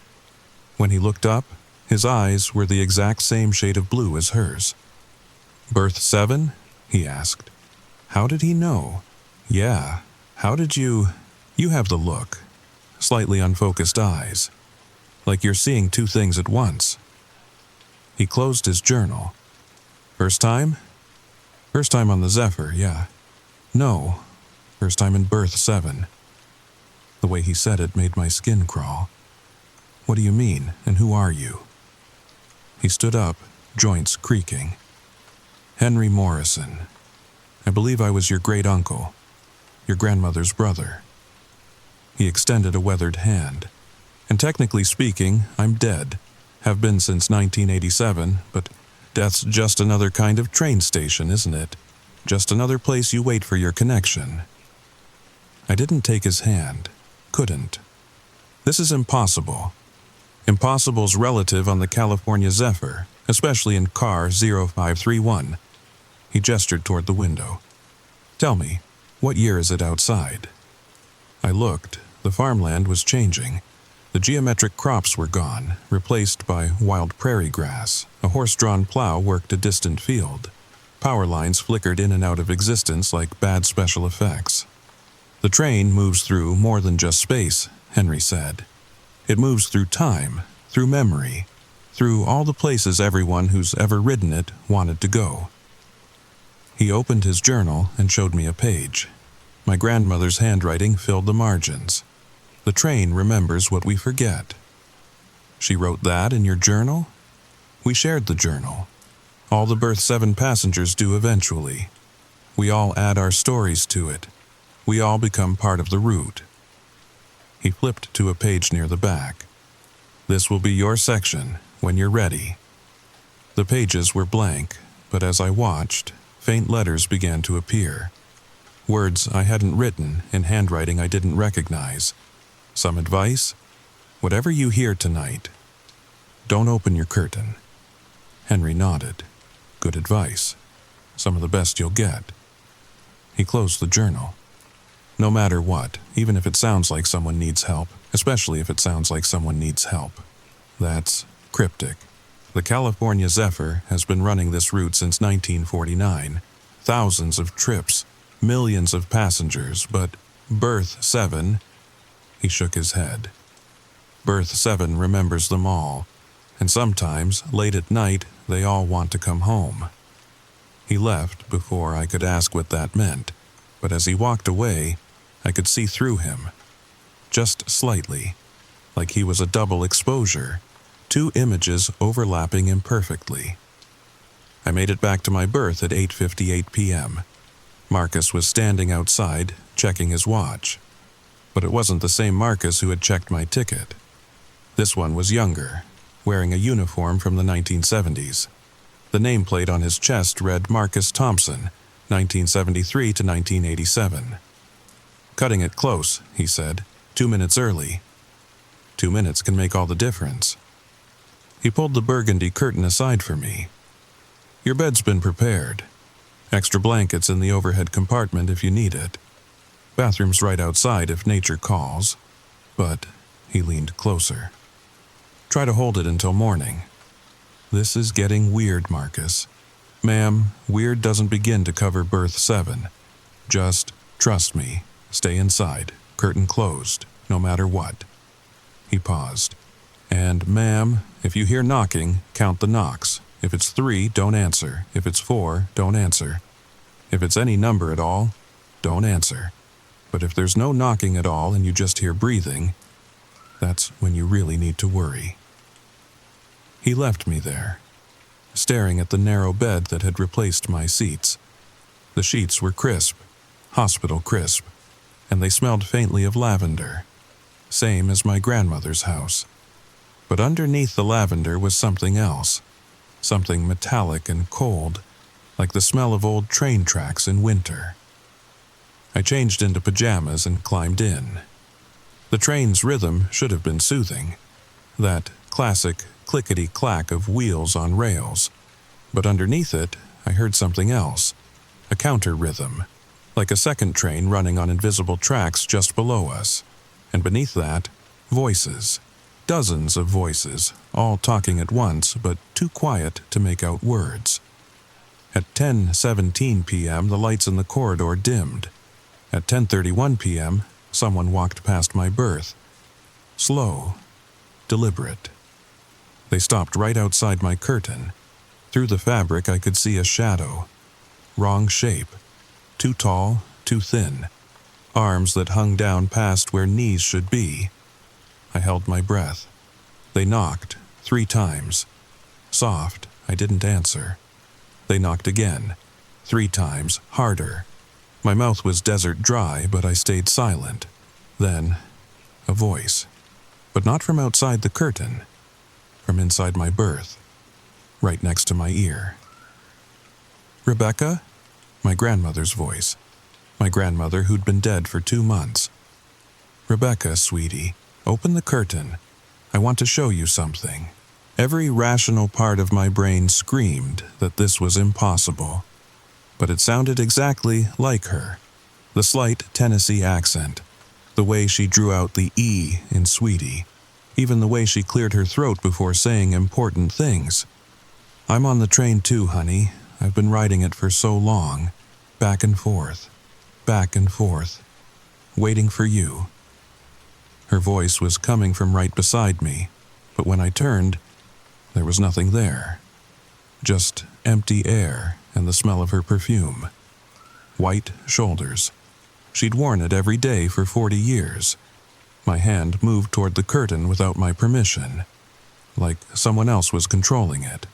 When he looked up, his eyes were the exact same shade of blue as hers. "Birth 7?" he asked. How did he know? Yeah, how did you have the look. Slightly unfocused eyes. Like you're seeing two things at once. He closed his journal. First time? First time on the Zephyr, yeah. No, first time in birth 7. The way he said it made my skin crawl. What do you mean, and who are you? He stood up, joints creaking. Henry Morrison. I believe I was your great-uncle, your grandmother's brother. He extended a weathered hand. And technically speaking, I'm dead. Have been since 1987, but death's just another kind of train station, isn't it? Just another place you wait for your connection. I didn't take his hand. Couldn't. This is impossible. Impossible's relative on the California Zephyr, especially in car 0531. He gestured toward the window. Tell me, what year is it outside? I looked. The farmland was changing. The geometric crops were gone, replaced by wild prairie grass. A horse-drawn plow worked a distant field. Power lines flickered in and out of existence like bad special effects. The train moves through more than just space, Henry said. It moves through time, through memory, through all the places everyone who's ever ridden it wanted to go. He opened his journal and showed me a page. My grandmother's handwriting filled the margins. The train remembers what we forget. She wrote that in your journal? We shared the journal. All the birth 7 passengers do eventually. We all add our stories to it. We all become part of the route. He flipped to a page near the back. This will be your section when you're ready. The pages were blank, but as I watched, faint letters began to appear. Words I hadn't written in handwriting I didn't recognize. Some advice? Whatever you hear tonight, don't open your curtain. Henry nodded. Good advice. Some of the best you'll get. He closed the journal. No matter what, even if it sounds like someone needs help, especially if it sounds like someone needs help. That's cryptic. The California Zephyr has been running this route since 1949. Thousands of trips, millions of passengers, but birth 7, he shook his head. Birth 7 remembers them all, and sometimes, late at night, they all want to come home. He left before I could ask what that meant, but as he walked away, I could see through him. Just slightly, like he was a double exposure, 2 images overlapping imperfectly. I made it back to my berth at 8:58 p.m. Marcus was standing outside, checking his watch. But it wasn't the same Marcus who had checked my ticket. This one was younger, wearing a uniform from the 1970s. The nameplate on his chest read Marcus Thompson, 1973 to 1987. "Cutting it close," he said. 2 minutes early. 2 minutes can make all the difference. He pulled the burgundy curtain aside for me. "Your bed's been prepared. Extra blankets in the overhead compartment if you need it. Bathroom's right outside if nature calls." But he leaned closer. "Try to hold it until morning." "This is getting weird, Marcus." "Ma'am, weird doesn't begin to cover berth 7. Just trust me. Stay inside. Curtain closed, no matter what." He paused. "And, ma'am, if you hear knocking, count the knocks. If it's 3, don't answer. If it's 4, don't answer. If it's any number at all, don't answer. But if there's no knocking at all and you just hear breathing, that's when you really need to worry." He left me there, staring at the narrow bed that had replaced my seats. The sheets were crisp, hospital crisp, and they smelled faintly of lavender, same as my grandmother's house. But underneath the lavender was something else, something metallic and cold, like the smell of old train tracks in winter. I changed into pajamas and climbed in. The train's rhythm should have been soothing, that classic clickety-clack of wheels on rails. But underneath it, I heard something else, a counter-rhythm, like a second train running on invisible tracks just below us. And beneath that, voices. Dozens of voices, all talking at once, but too quiet to make out words. At 10:17 p.m., the lights in the corridor dimmed. At 10:31 p.m., someone walked past my berth. Slow, deliberate. They stopped right outside my curtain. Through the fabric, I could see a shadow. Wrong shape. Too tall, too thin. Arms that hung down past where knees should be. I held my breath. They knocked 3 times. Soft, I didn't answer. They knocked again, 3 times, harder. My mouth was desert dry, but I stayed silent. Then, a voice. But not from outside the curtain. From inside my berth. Right next to my ear. "Rebecca?" My grandmother's voice. My grandmother who'd been dead for 2 months. "Rebecca, sweetie, open the curtain. I want to show you something." Every rational part of my brain screamed that this was impossible. But it sounded exactly like her. The slight Tennessee accent. The way she drew out the E in sweetie. Even the way she cleared her throat before saying important things. "I'm on the train too, honey. I've been riding it for so long. Back and forth. Back and forth. Waiting for you." Her voice was coming from right beside me, but when I turned, there was nothing there. Just empty air and the smell of her perfume. White shoulders. She'd worn it every day for 40 years. My hand moved toward the curtain without my permission, like someone else was controlling it.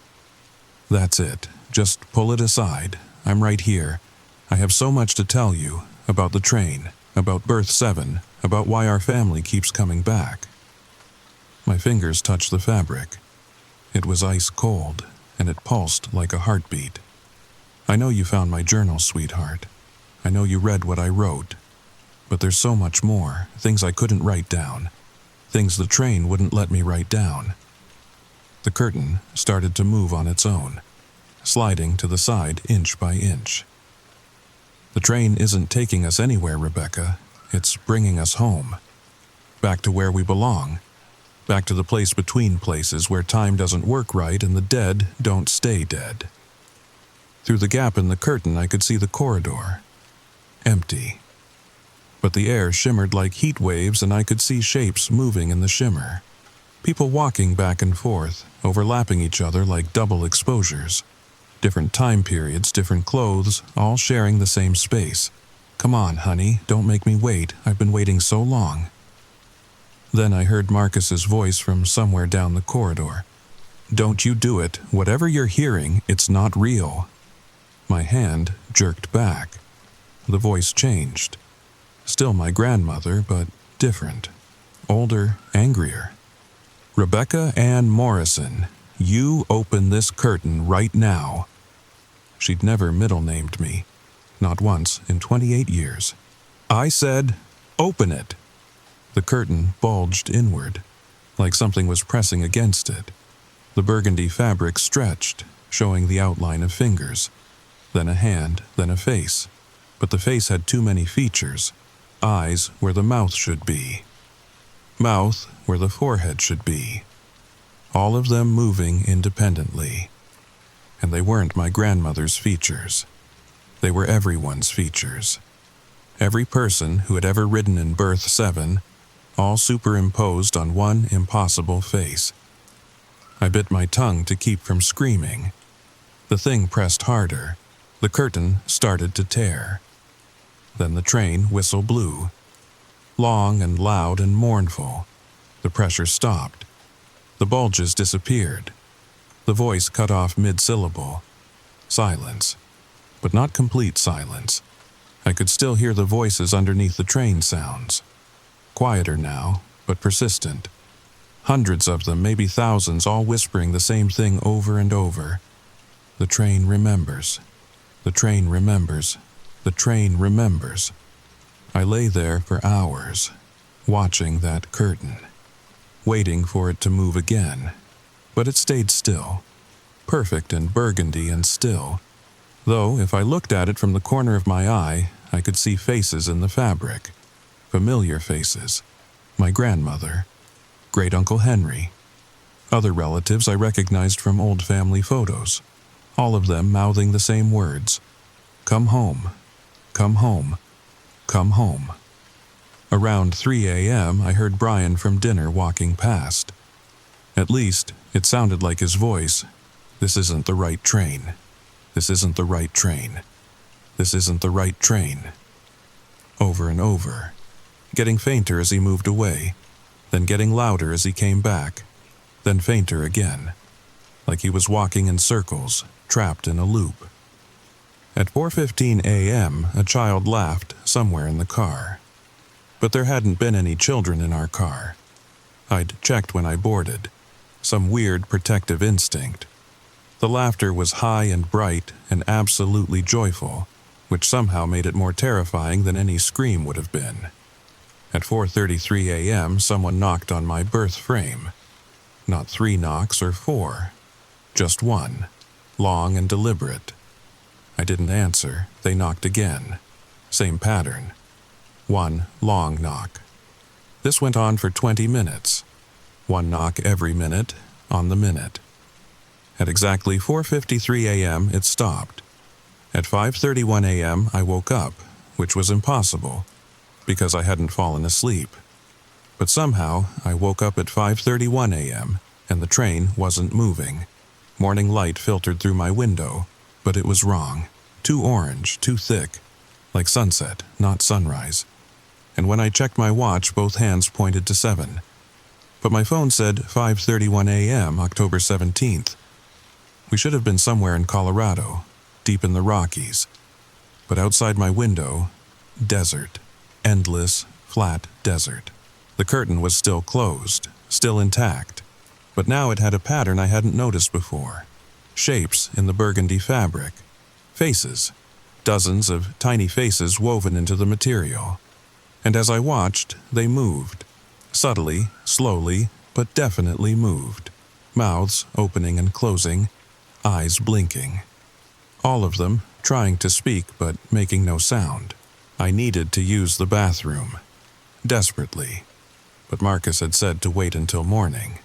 "That's it. Just pull it aside. I'm right here. I have so much to tell you, about the train, about berth 7, about why our family keeps coming back." My fingers touched the fabric. It was ice cold, and it pulsed like a heartbeat. "I know you found my journal, sweetheart. I know you read what I wrote. But there's so much more, things I couldn't write down. Things the train wouldn't let me write down." The curtain started to move on its own, sliding to the side inch by inch. "The train isn't taking us anywhere, Rebecca. It's bringing us home. Back to where we belong. Back to the place between places where time doesn't work right and the dead don't stay dead." Through the gap in the curtain, I could see the corridor. Empty. But the air shimmered like heat waves and I could see shapes moving in the shimmer. People walking back and forth, overlapping each other like double exposures. Different time periods, different clothes, all sharing the same space. "Come on, honey, don't make me wait. I've been waiting so long." Then I heard Marcus's voice from somewhere down the corridor. Don't you do it. Whatever you're hearing, it's not real." My hand jerked back. The voice changed. Still my grandmother, but different. Older, angrier. "Rebecca Ann Morrison, you open this curtain right now." She'd never middle-named me. Not once in 28 years. I said, "Open it." The curtain bulged inward, like something was pressing against it. The burgundy fabric stretched, showing the outline of fingers. Then a hand, then a face. But the face had too many features. Eyes where the mouth should be. Mouth where the forehead should be. All of them moving independently. And they weren't my grandmother's features. They were everyone's features. Every person who had ever ridden in Berth 7, all superimposed on one impossible face. I bit my tongue to keep from screaming. The thing pressed harder. The curtain started to tear. Then the train whistle blew. Long and loud and mournful. The pressure stopped. The bulges disappeared. The voice cut off mid-syllable. Silence. But not complete silence. I could still hear the voices underneath the train sounds. Quieter now, but persistent. Hundreds of them, maybe thousands, all whispering the same thing over and over. The train remembers. The train remembers. The train remembers. I lay there for hours, watching that curtain, waiting for it to move again. But it stayed still, perfect and burgundy and still. Though, if I looked at it from the corner of my eye, I could see faces in the fabric. Familiar faces. My grandmother. Great-Uncle Henry. Other relatives I recognized from old family photos. All of them mouthing the same words. "Come home. Come home. Come home." Around 3 a.m., I heard Brian from dinner walking past. At least, it sounded like his voice. "This isn't the right train. This isn't the right train. This isn't the right train." Over and over. Getting fainter as he moved away, then getting louder as he came back, then fainter again. Like he was walking in circles, trapped in a loop. At 4:15 a.m., a child laughed somewhere in the car. But there hadn't been any children in our car. I'd checked when I boarded. Some weird protective instinct. The laughter was high and bright and absolutely joyful, which somehow made it more terrifying than any scream would have been. At 4:33 a.m., someone knocked on my berth frame. Not 3 knocks or 4. Just one. Long and deliberate. I didn't answer. They knocked again. Same pattern. One long knock. This went on for 20 minutes. One knock every minute, on the minute. At exactly 4:53 a.m., it stopped. At 5:31 a.m., I woke up, which was impossible, because I hadn't fallen asleep. But somehow, I woke up at 5:31 a.m., and the train wasn't moving. Morning light filtered through my window, but it was wrong. Too orange, too thick. Like sunset, not sunrise. And when I checked my watch, both hands pointed to 7. But my phone said 5:31 a.m., October 17th. We should have been somewhere in Colorado, deep in the Rockies. But outside my window, desert. Endless, flat desert. The curtain was still closed, still intact. But now it had a pattern I hadn't noticed before. Shapes in the burgundy fabric. Faces. Dozens of tiny faces woven into the material. And as I watched, they moved. Subtly, slowly, but definitely moved. Mouths opening and closing, eyes blinking. All of them trying to speak but making no sound. I needed to use the bathroom. Desperately. But Marcus had said to wait until morning.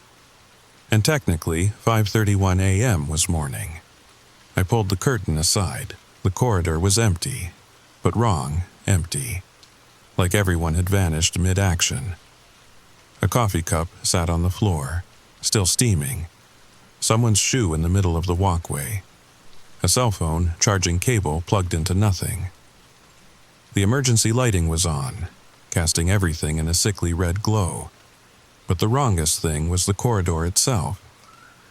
And technically, 5:31 a.m. was morning. I pulled the curtain aside. The corridor was empty. But wrong, empty. Like everyone had vanished mid-action. A coffee cup sat on the floor, still steaming. Someone's shoe in the middle of the walkway. A cell phone charging cable plugged into nothing. The emergency lighting was on, casting everything in a sickly red glow. But the wrongest thing was the corridor itself.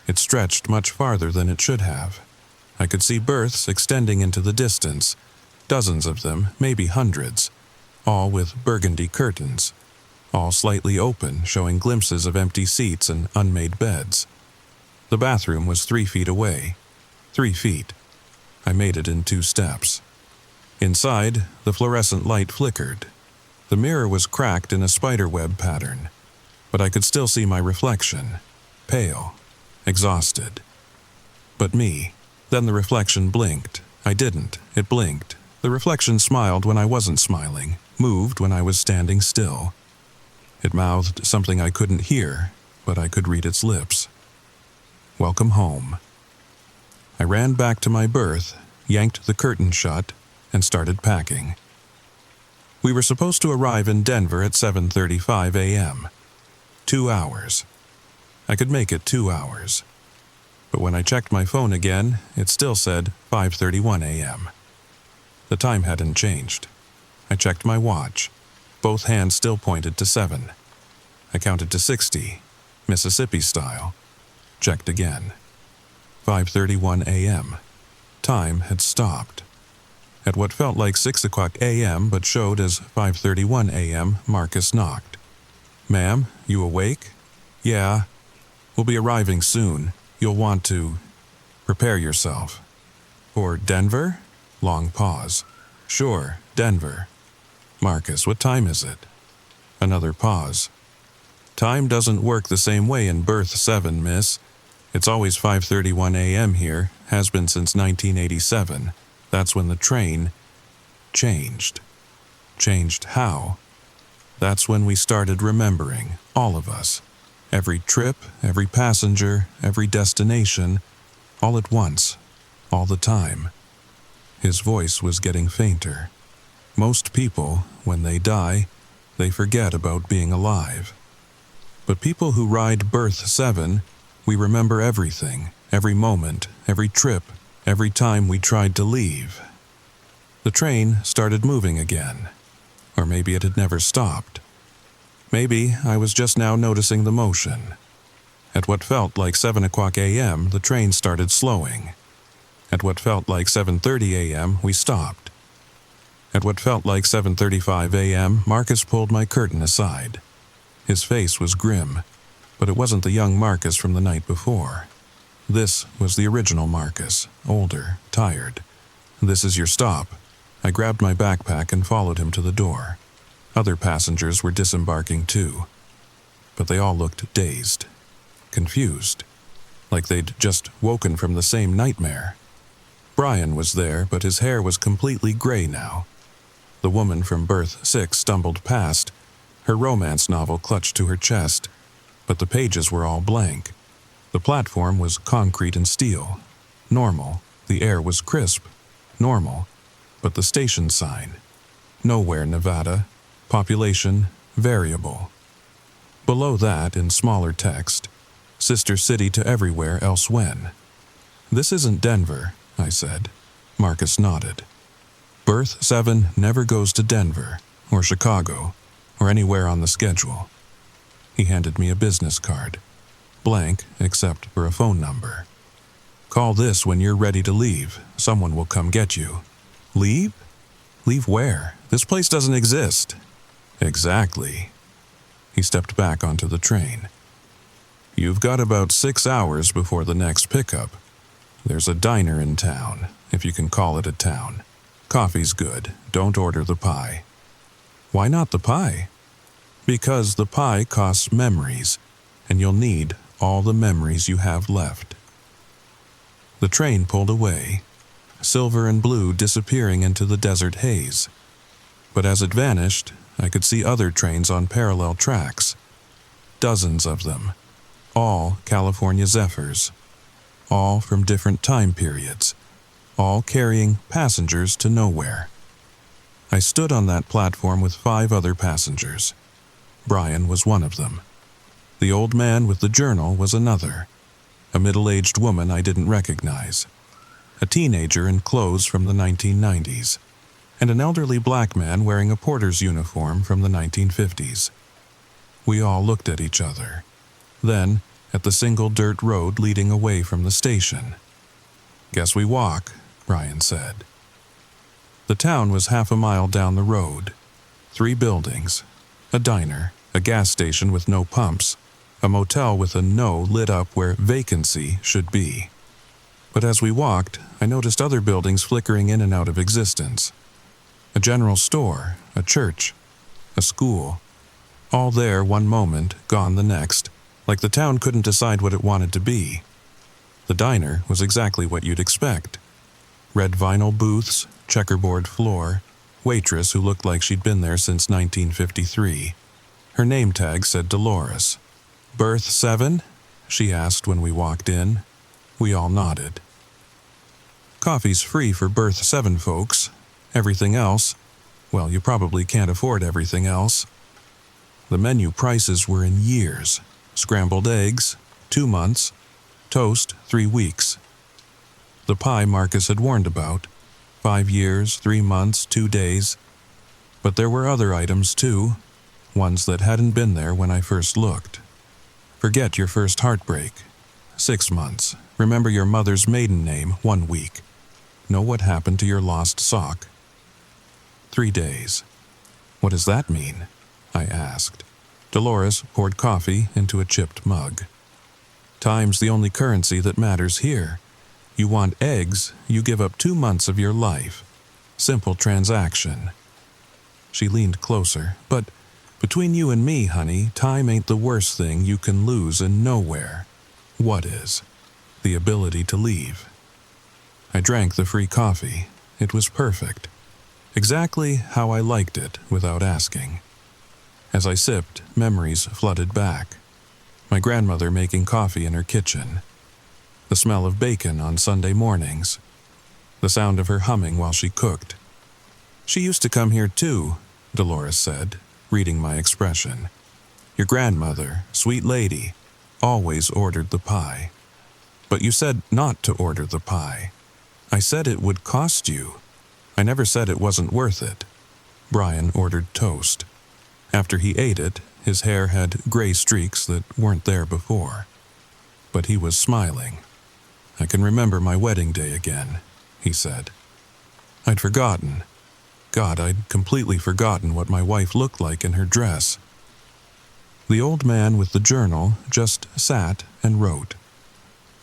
It stretched much farther than it should have. I could see berths extending into the distance, dozens of them, maybe hundreds, all with burgundy curtains, all slightly open, showing glimpses of empty seats and unmade beds. The bathroom was 3 feet away. 3 feet. I made it in 2 steps. Inside, the fluorescent light flickered. The mirror was cracked in a spiderweb pattern, but I could still see my reflection, pale, exhausted. But me. Then the reflection blinked. I didn't. It blinked. The reflection smiled when I wasn't smiling, moved when I was standing still. It mouthed something I couldn't hear, but I could read its lips. Welcome home. I ran back to my berth, yanked the curtain shut, and started packing. We were supposed to arrive in Denver at 7:35 a.m. 2 hours. I could make it 2 hours. But when I checked my phone again, it still said 5:31 a.m. The time hadn't changed. I checked my watch. Both hands still pointed to 7. I counted to 60, Mississippi style. Checked again. 5:31 a.m. Time had stopped. At what felt like 6 o'clock a.m. but showed as 5:31 a.m., Marcus knocked. "Ma'am, you awake?" "Yeah. We'll be arriving soon. You'll want to prepare yourself." "For Denver?" Long pause. "Sure, Denver." "Marcus, what time is it?" Another pause. "Time doesn't work the same way in berth 7, miss. It's always 5:31 a.m. here, has been since 1987. That's when the train changed." "Changed how?" "That's when we started remembering, all of us. Every trip, every passenger, every destination, all at once, all the time." His voice was getting fainter. Most people, when they die, they forget about being alive. But people who ride berth 7, we remember everything, every moment, every trip, every time we tried to leave. The train started moving again. Or maybe it had never stopped. Maybe I was just now noticing the motion. At what felt like 7 o'clock a.m., the train started slowing. At what felt like 7:30 a.m., we stopped. At what felt like 7:35 a.m., Marcus pulled my curtain aside. His face was grim, but it wasn't the young Marcus from the night before. This was the original Marcus, older, tired. "This is your stop." I grabbed my backpack and followed him to the door. Other passengers were disembarking too, but they all looked dazed, confused, like they'd just woken from the same nightmare. Brian was there, but his hair was completely gray now. The woman from berth 6 stumbled past, her romance novel clutched to her chest, but the pages were all blank. The platform was concrete and steel. Normal. The air was crisp. Normal. But the station sign. Nowhere, Nevada. Population, variable. Below that, in smaller text, sister city to everywhere else when. "This isn't Denver," I said. Marcus nodded. "Berth 7 never goes to Denver, or Chicago, or anywhere on the schedule." He handed me a business card. Blank, except for a phone number. "Call this when you're ready to leave. Someone will come get you." "Leave? Leave where? This place doesn't exist." "Exactly." He stepped back onto the train. "You've got about 6 hours before the next pickup. There's a diner in town, if you can call it a town. Coffee's good. Don't order the pie." "Why not the pie?" "Because the pie costs memories, and you'll need all the memories you have left." The train pulled away, silver and blue disappearing into the desert haze. But as it vanished, I could see other trains on parallel tracks. Dozens of them, all California Zephyrs, all from different time periods, all carrying passengers to nowhere. I stood on that platform with 5 other passengers. Brian was one of them. The old man with the journal was another. A middle-aged woman I didn't recognize. A teenager in clothes from the 1990s. And an elderly black man wearing a porter's uniform from the 1950s. We all looked at each other. Then, at the single dirt road leading away from the station. "Guess we walk," Brian said. The town was half a mile down the road. 3 buildings, a diner, a gas station with no pumps, a motel with a no lit up where vacancy should be. But as we walked, I noticed other buildings flickering in and out of existence. A general store, a church, a school. All there one moment, gone the next, like the town couldn't decide what it wanted to be. The diner was exactly what you'd expect. Red vinyl booths, checkerboard floor, waitress who looked like she'd been there since 1953. Her name tag said Dolores. "Berth 7?" she asked when we walked in. We all nodded. Coffee's free for berth 7 folks. Everything else, well, you probably can't afford everything else. The menu prices were in years. Scrambled eggs, 2 months. Toast, 3 weeks. The pie Marcus had warned about, 5 years, 3 months, 2 days. But there were other items too, ones that hadn't been there when I first looked. Forget your first heartbreak. 6 months. Remember your mother's maiden name, 1 week. Know what happened to your lost sock. 3 days. What does that mean? I asked. Dolores poured coffee into a chipped mug. Time's the only currency that matters here. You want eggs, you give up 2 months of your life. Simple transaction. She leaned closer. But between you and me, honey, time ain't the worst thing you can lose in nowhere. What is? The ability to leave. I drank the free coffee. It was perfect. Exactly how I liked it without asking. As I sipped, memories flooded back. My grandmother making coffee in her kitchen. The smell of bacon on Sunday mornings. The sound of her humming while she cooked. "She used to come here too," Dolores said, reading my expression. "Your grandmother, sweet lady, always ordered the pie. But you said not to order the pie. I said it would cost you. I never said it wasn't worth it." Brian ordered toast. After he ate it, his hair had gray streaks that weren't there before. But he was smiling. "I can remember my wedding day again," he said. I'd forgotten. God, I'd completely forgotten what my wife looked like in her dress. The old man with the journal just sat and wrote.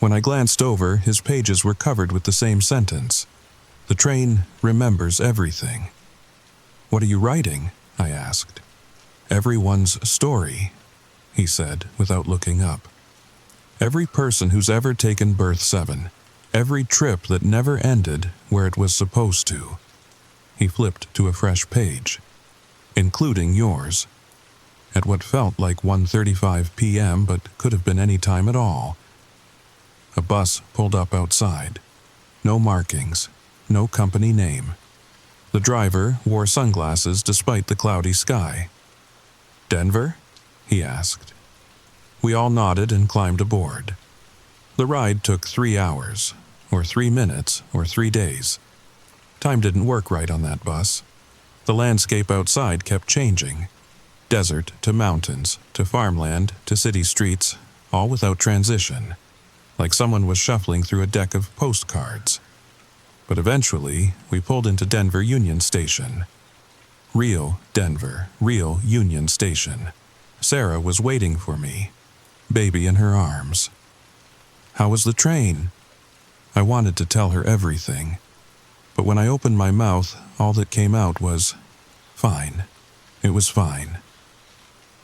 When I glanced over, his pages were covered with the same sentence. "The train remembers everything." "What are you writing?" I asked. "Everyone's story," he said without looking up. "Every person who's ever taken berth 7. Every trip that never ended where it was supposed to." He flipped to a fresh page. "Including yours." At what felt like 1:35 p.m. but could have been any time at all. A bus pulled up outside. No markings, no company name. The driver wore sunglasses despite the cloudy sky. "Denver?" he asked. We all nodded and climbed aboard. The ride took 3 hours, or 3 minutes, or 3 days. Time didn't work right on that bus. The landscape outside kept changing. Desert to mountains, to farmland, to city streets, all without transition, like someone was shuffling through a deck of postcards. But eventually, we pulled into Denver Union Station. Real Denver, real Union Station. Sarah was waiting for me, baby in her arms. "How was the train?" I wanted to tell her everything, but when I opened my mouth, all that came out was, "Fine." It was fine.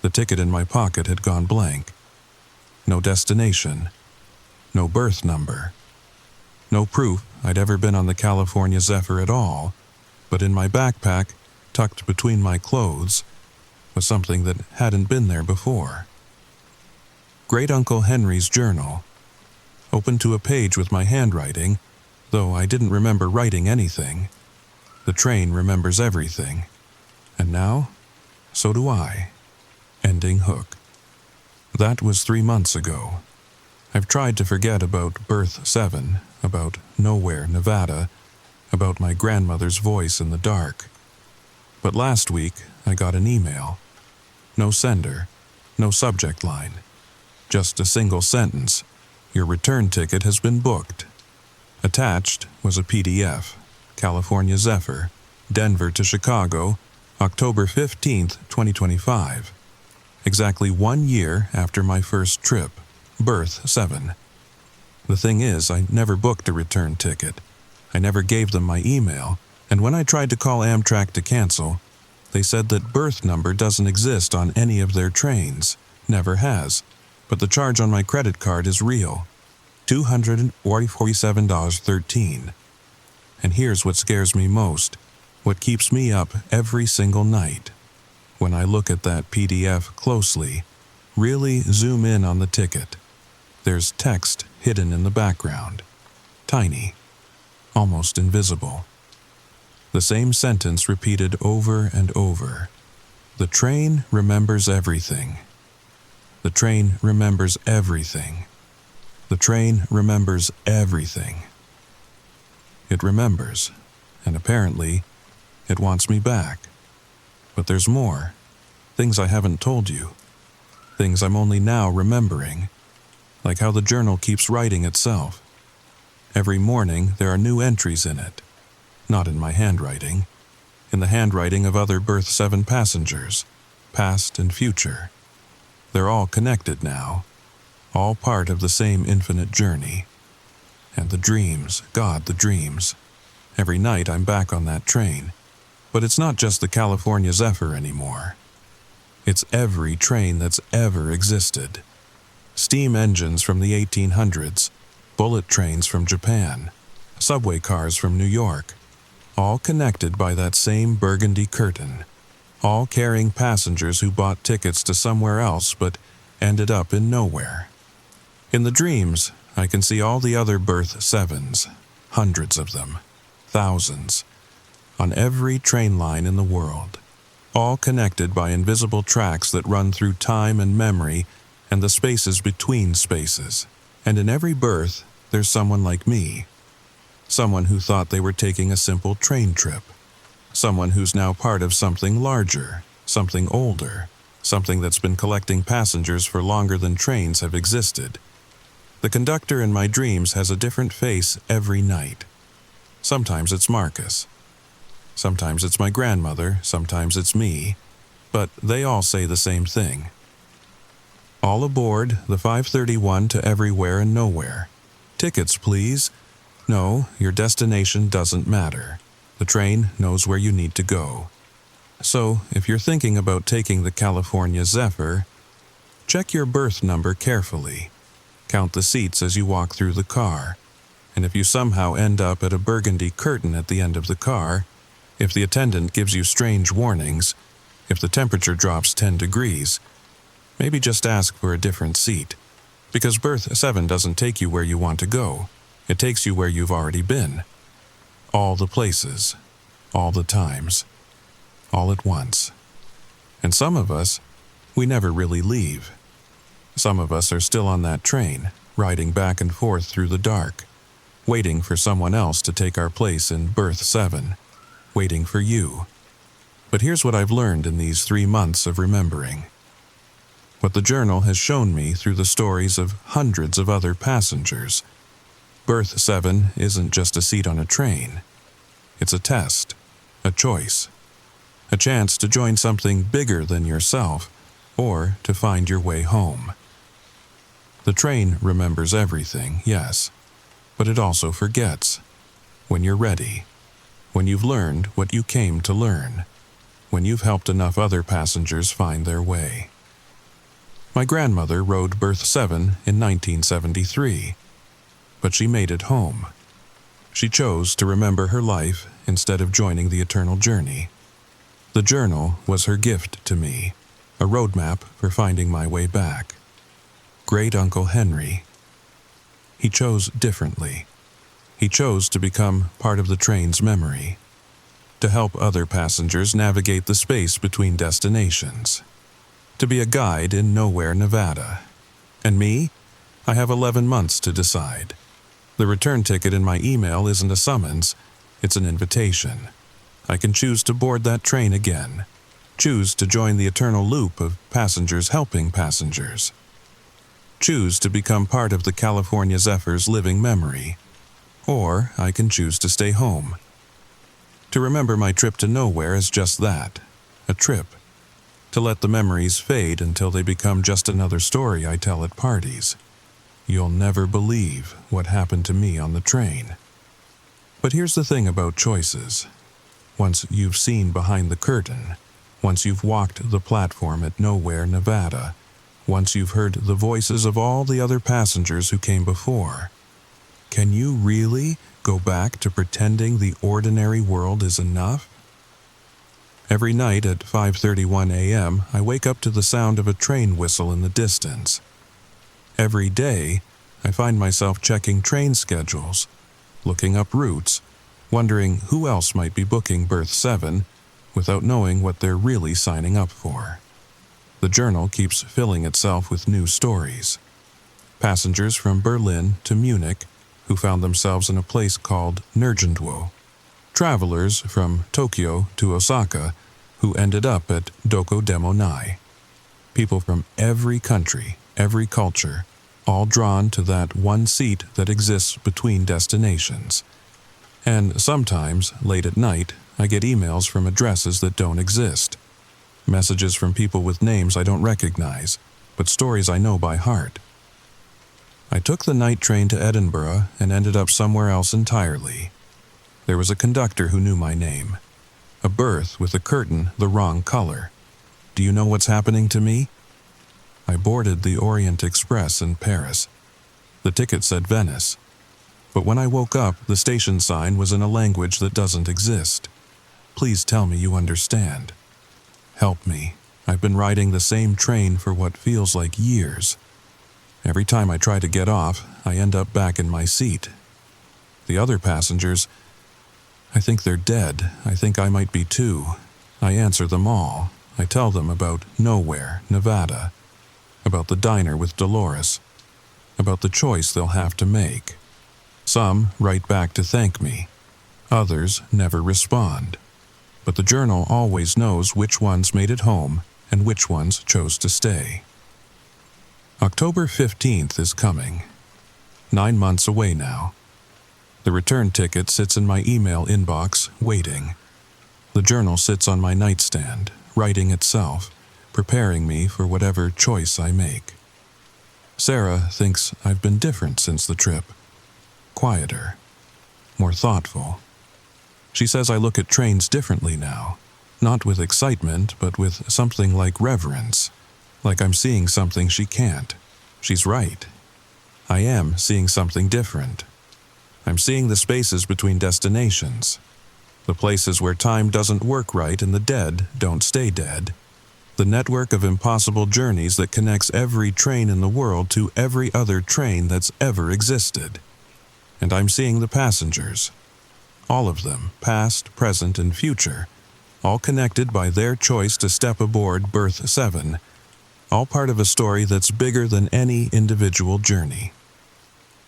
The ticket in my pocket had gone blank. No destination. No berth number. No proof I'd ever been on the California Zephyr at all, but in my backpack, tucked between my clothes, was something that hadn't been there before. Great Uncle Henry's journal. Opened to a page with my handwriting, though I didn't remember writing anything. The train remembers everything. And now, so do I. Ending hook. That was 3 months ago. I've tried to forget about berth 7, about nowhere, Nevada, about my grandmother's voice in the dark. But last week, I got an email. No sender, no subject line. Just a single sentence. Your return ticket has been booked. Attached was a PDF. California Zephyr, Denver to Chicago, October 15th, 2025. Exactly 1 year after my first trip, berth 7. The thing is, I never booked a return ticket. I never gave them my email, and when I tried to call Amtrak to cancel, they said that berth number doesn't exist on any of their trains. Never has. But the charge on my credit card is real. $247.13. And here's what scares me most, what keeps me up every single night. When I look at that PDF closely, really zoom in on the ticket, there's text hidden in the background. Tiny. Almost invisible. The same sentence repeated over and over. The train remembers everything. The train remembers everything. The train remembers everything. It remembers, and apparently, it wants me back. But there's more. Things I haven't told you. Things I'm only now remembering. Like how the journal keeps writing itself. Every morning, there are new entries in it. Not in my handwriting. In the handwriting of other berth 7 passengers, past and future. They're all connected now. All part of the same infinite journey. And the dreams, God, the dreams. Every night I'm back on that train. But it's not just the California Zephyr anymore. It's every train that's ever existed. Steam engines from the 1800s, bullet trains from Japan, subway cars from New York, all connected by that same burgundy curtain, all carrying passengers who bought tickets to somewhere else but ended up in nowhere. In the dreams, I can see all the other berth 7s, hundreds of them, thousands, on every train line in the world, all connected by invisible tracks that run through time and memory and the spaces between spaces. And in every berth, there's someone like me. Someone who thought they were taking a simple train trip. Someone who's now part of something larger, something older, something that's been collecting passengers for longer than trains have existed. The conductor in my dreams has a different face every night. Sometimes it's Marcus. Sometimes it's my grandmother, sometimes it's me, but they all say the same thing. All aboard the 531 to everywhere and nowhere. Tickets, please. No, your destination doesn't matter. The train knows where you need to go. So, if you're thinking about taking the California Zephyr, check your berth number carefully. Count the seats as you walk through the car. And if you somehow end up at a burgundy curtain at the end of the car, if the attendant gives you strange warnings, if the temperature drops 10 degrees, maybe just ask for a different seat. Because berth 7 doesn't take you where you want to go. It takes you where you've already been. All the places, all the times, all at once. And some of us, we never really leave. Some of us are still on that train, riding back and forth through the dark, waiting for someone else to take our place in berth 7, waiting for you. But here's what I've learned in these 3 months of remembering. What the journal has shown me through the stories of hundreds of other passengers. Berth 7 isn't just a seat on a train. It's a test, a choice, a chance to join something bigger than yourself, or to find your way home. The train remembers everything, yes, but it also forgets. When you're ready, when you've learned what you came to learn, when you've helped enough other passengers find their way. My grandmother rode berth 7 in 1973, but she made it home. She chose to remember her life instead of joining the eternal journey. The journal was her gift to me, a roadmap for finding my way back. Great Uncle Henry. He chose differently. He chose to become part of the train's memory, to help other passengers navigate the space between destinations, to be a guide in nowhere, Nevada. And me? I have 11 months to decide. The return ticket in my email isn't a summons, it's an invitation. I can choose to board that train again, choose to join the eternal loop of passengers helping passengers. choose to become part of the California Zephyr's living memory. Or I can choose to stay home. To remember my trip to nowhere as just that, a trip. To let the memories fade until they become just another story I tell at parties. You'll never believe what happened to me on the train. But here's the thing about choices. Once you've seen behind the curtain, once you've walked the platform at Nowhere, Nevada, once you've heard the voices of all the other passengers who came before, can you really go back to pretending the ordinary world is enough? Every night at 5:31 a.m., I wake up to the sound of a train whistle in the distance. Every day, I find myself checking train schedules, looking up routes, wondering who else might be booking berth 7 without knowing what they're really signing up for. The journal keeps filling itself with new stories. Passengers from Berlin to Munich who found themselves in a place called Nirgendwo. Travelers from Tokyo to Osaka who ended up at Doko Demo Nai. People from every country, every culture, all drawn to that one seat that exists between destinations. And sometimes, late at night, I get emails from addresses that don't exist. Messages from people with names I don't recognize, but stories I know by heart. I took the night train to Edinburgh and ended up somewhere else entirely. There was a conductor who knew my name. A berth with a curtain the wrong color. Do you know what's happening to me? I boarded the Orient Express in Paris. The ticket said Venice. But when I woke up, the station sign was in a language that doesn't exist. Please tell me you understand. Help me. I've been riding the same train for what feels like years. Every time I try to get off, I end up back in my seat. The other passengers, I think they're dead. I think I might be too. I answer them all. I tell them about Nowhere, Nevada, about the diner with Dolores, about the choice they'll have to make. Some write back to thank me. Others never respond. But the journal always knows which ones made it home and which ones chose to stay. October 15th is coming. 9 months away now. The return ticket sits in my email inbox, waiting. The journal sits on my nightstand, writing itself, preparing me for whatever choice I make. Sarah thinks I've been different since the trip. Quieter. More thoughtful. She says I look at trains differently now. Not with excitement, but with something like reverence. Like I'm seeing something she can't. She's right. I am seeing something different. I'm seeing the spaces between destinations. The places where time doesn't work right and the dead don't stay dead. The network of impossible journeys that connects every train in the world to every other train that's ever existed. And I'm seeing the passengers. All of them, past, present, and future, all connected by their choice to step aboard berth 7, all part of a story that's bigger than any individual journey.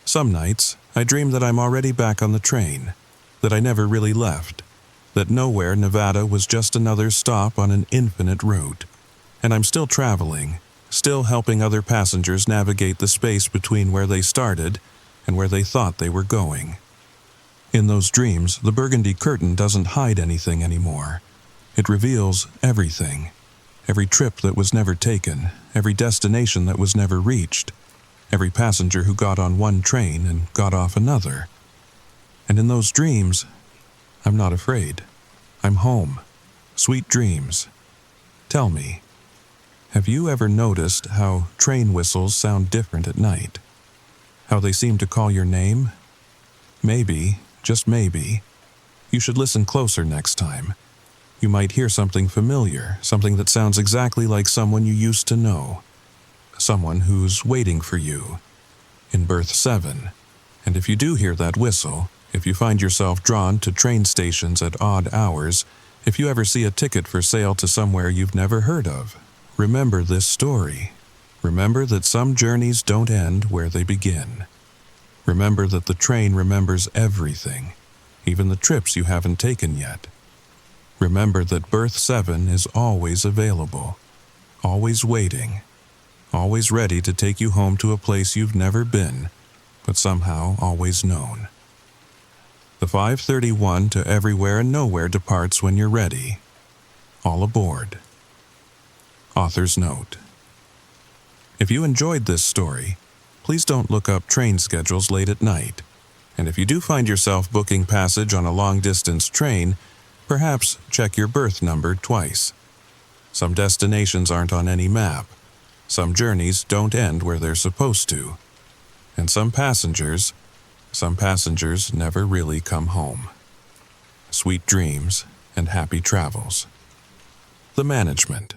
Some nights, I dream that I'm already back on the train, that I never really left, that Nowhere, Nevada was just another stop on an infinite route, and I'm still traveling, still helping other passengers navigate the space between where they started and where they thought they were going. In those dreams, the burgundy curtain doesn't hide anything anymore. It reveals everything. Every trip that was never taken, every destination that was never reached, every passenger who got on one train and got off another. And in those dreams, I'm not afraid. I'm home. Sweet dreams. Tell me, have you ever noticed how train whistles sound different at night? How they seem to call your name? Maybe, just maybe, you should listen closer next time. You might hear something familiar, something that sounds exactly like someone you used to know. Someone who's waiting for you in berth 7. And if you do hear that whistle, if you find yourself drawn to train stations at odd hours, if you ever see a ticket for sale to somewhere you've never heard of, remember this story. Remember that some journeys don't end where they begin. Remember that the train remembers everything, even the trips you haven't taken yet. Remember that berth 7 is always available, always waiting, always ready to take you home to a place you've never been, but somehow always known. The 531 to Everywhere and Nowhere departs when you're ready. All aboard. Author's note. If you enjoyed this story, please don't look up train schedules late at night. And if you do find yourself booking passage on a long-distance train, perhaps check your berth number twice. Some destinations aren't on any map. Some journeys don't end where they're supposed to. And some passengers never really come home. Sweet dreams and happy travels. The Management.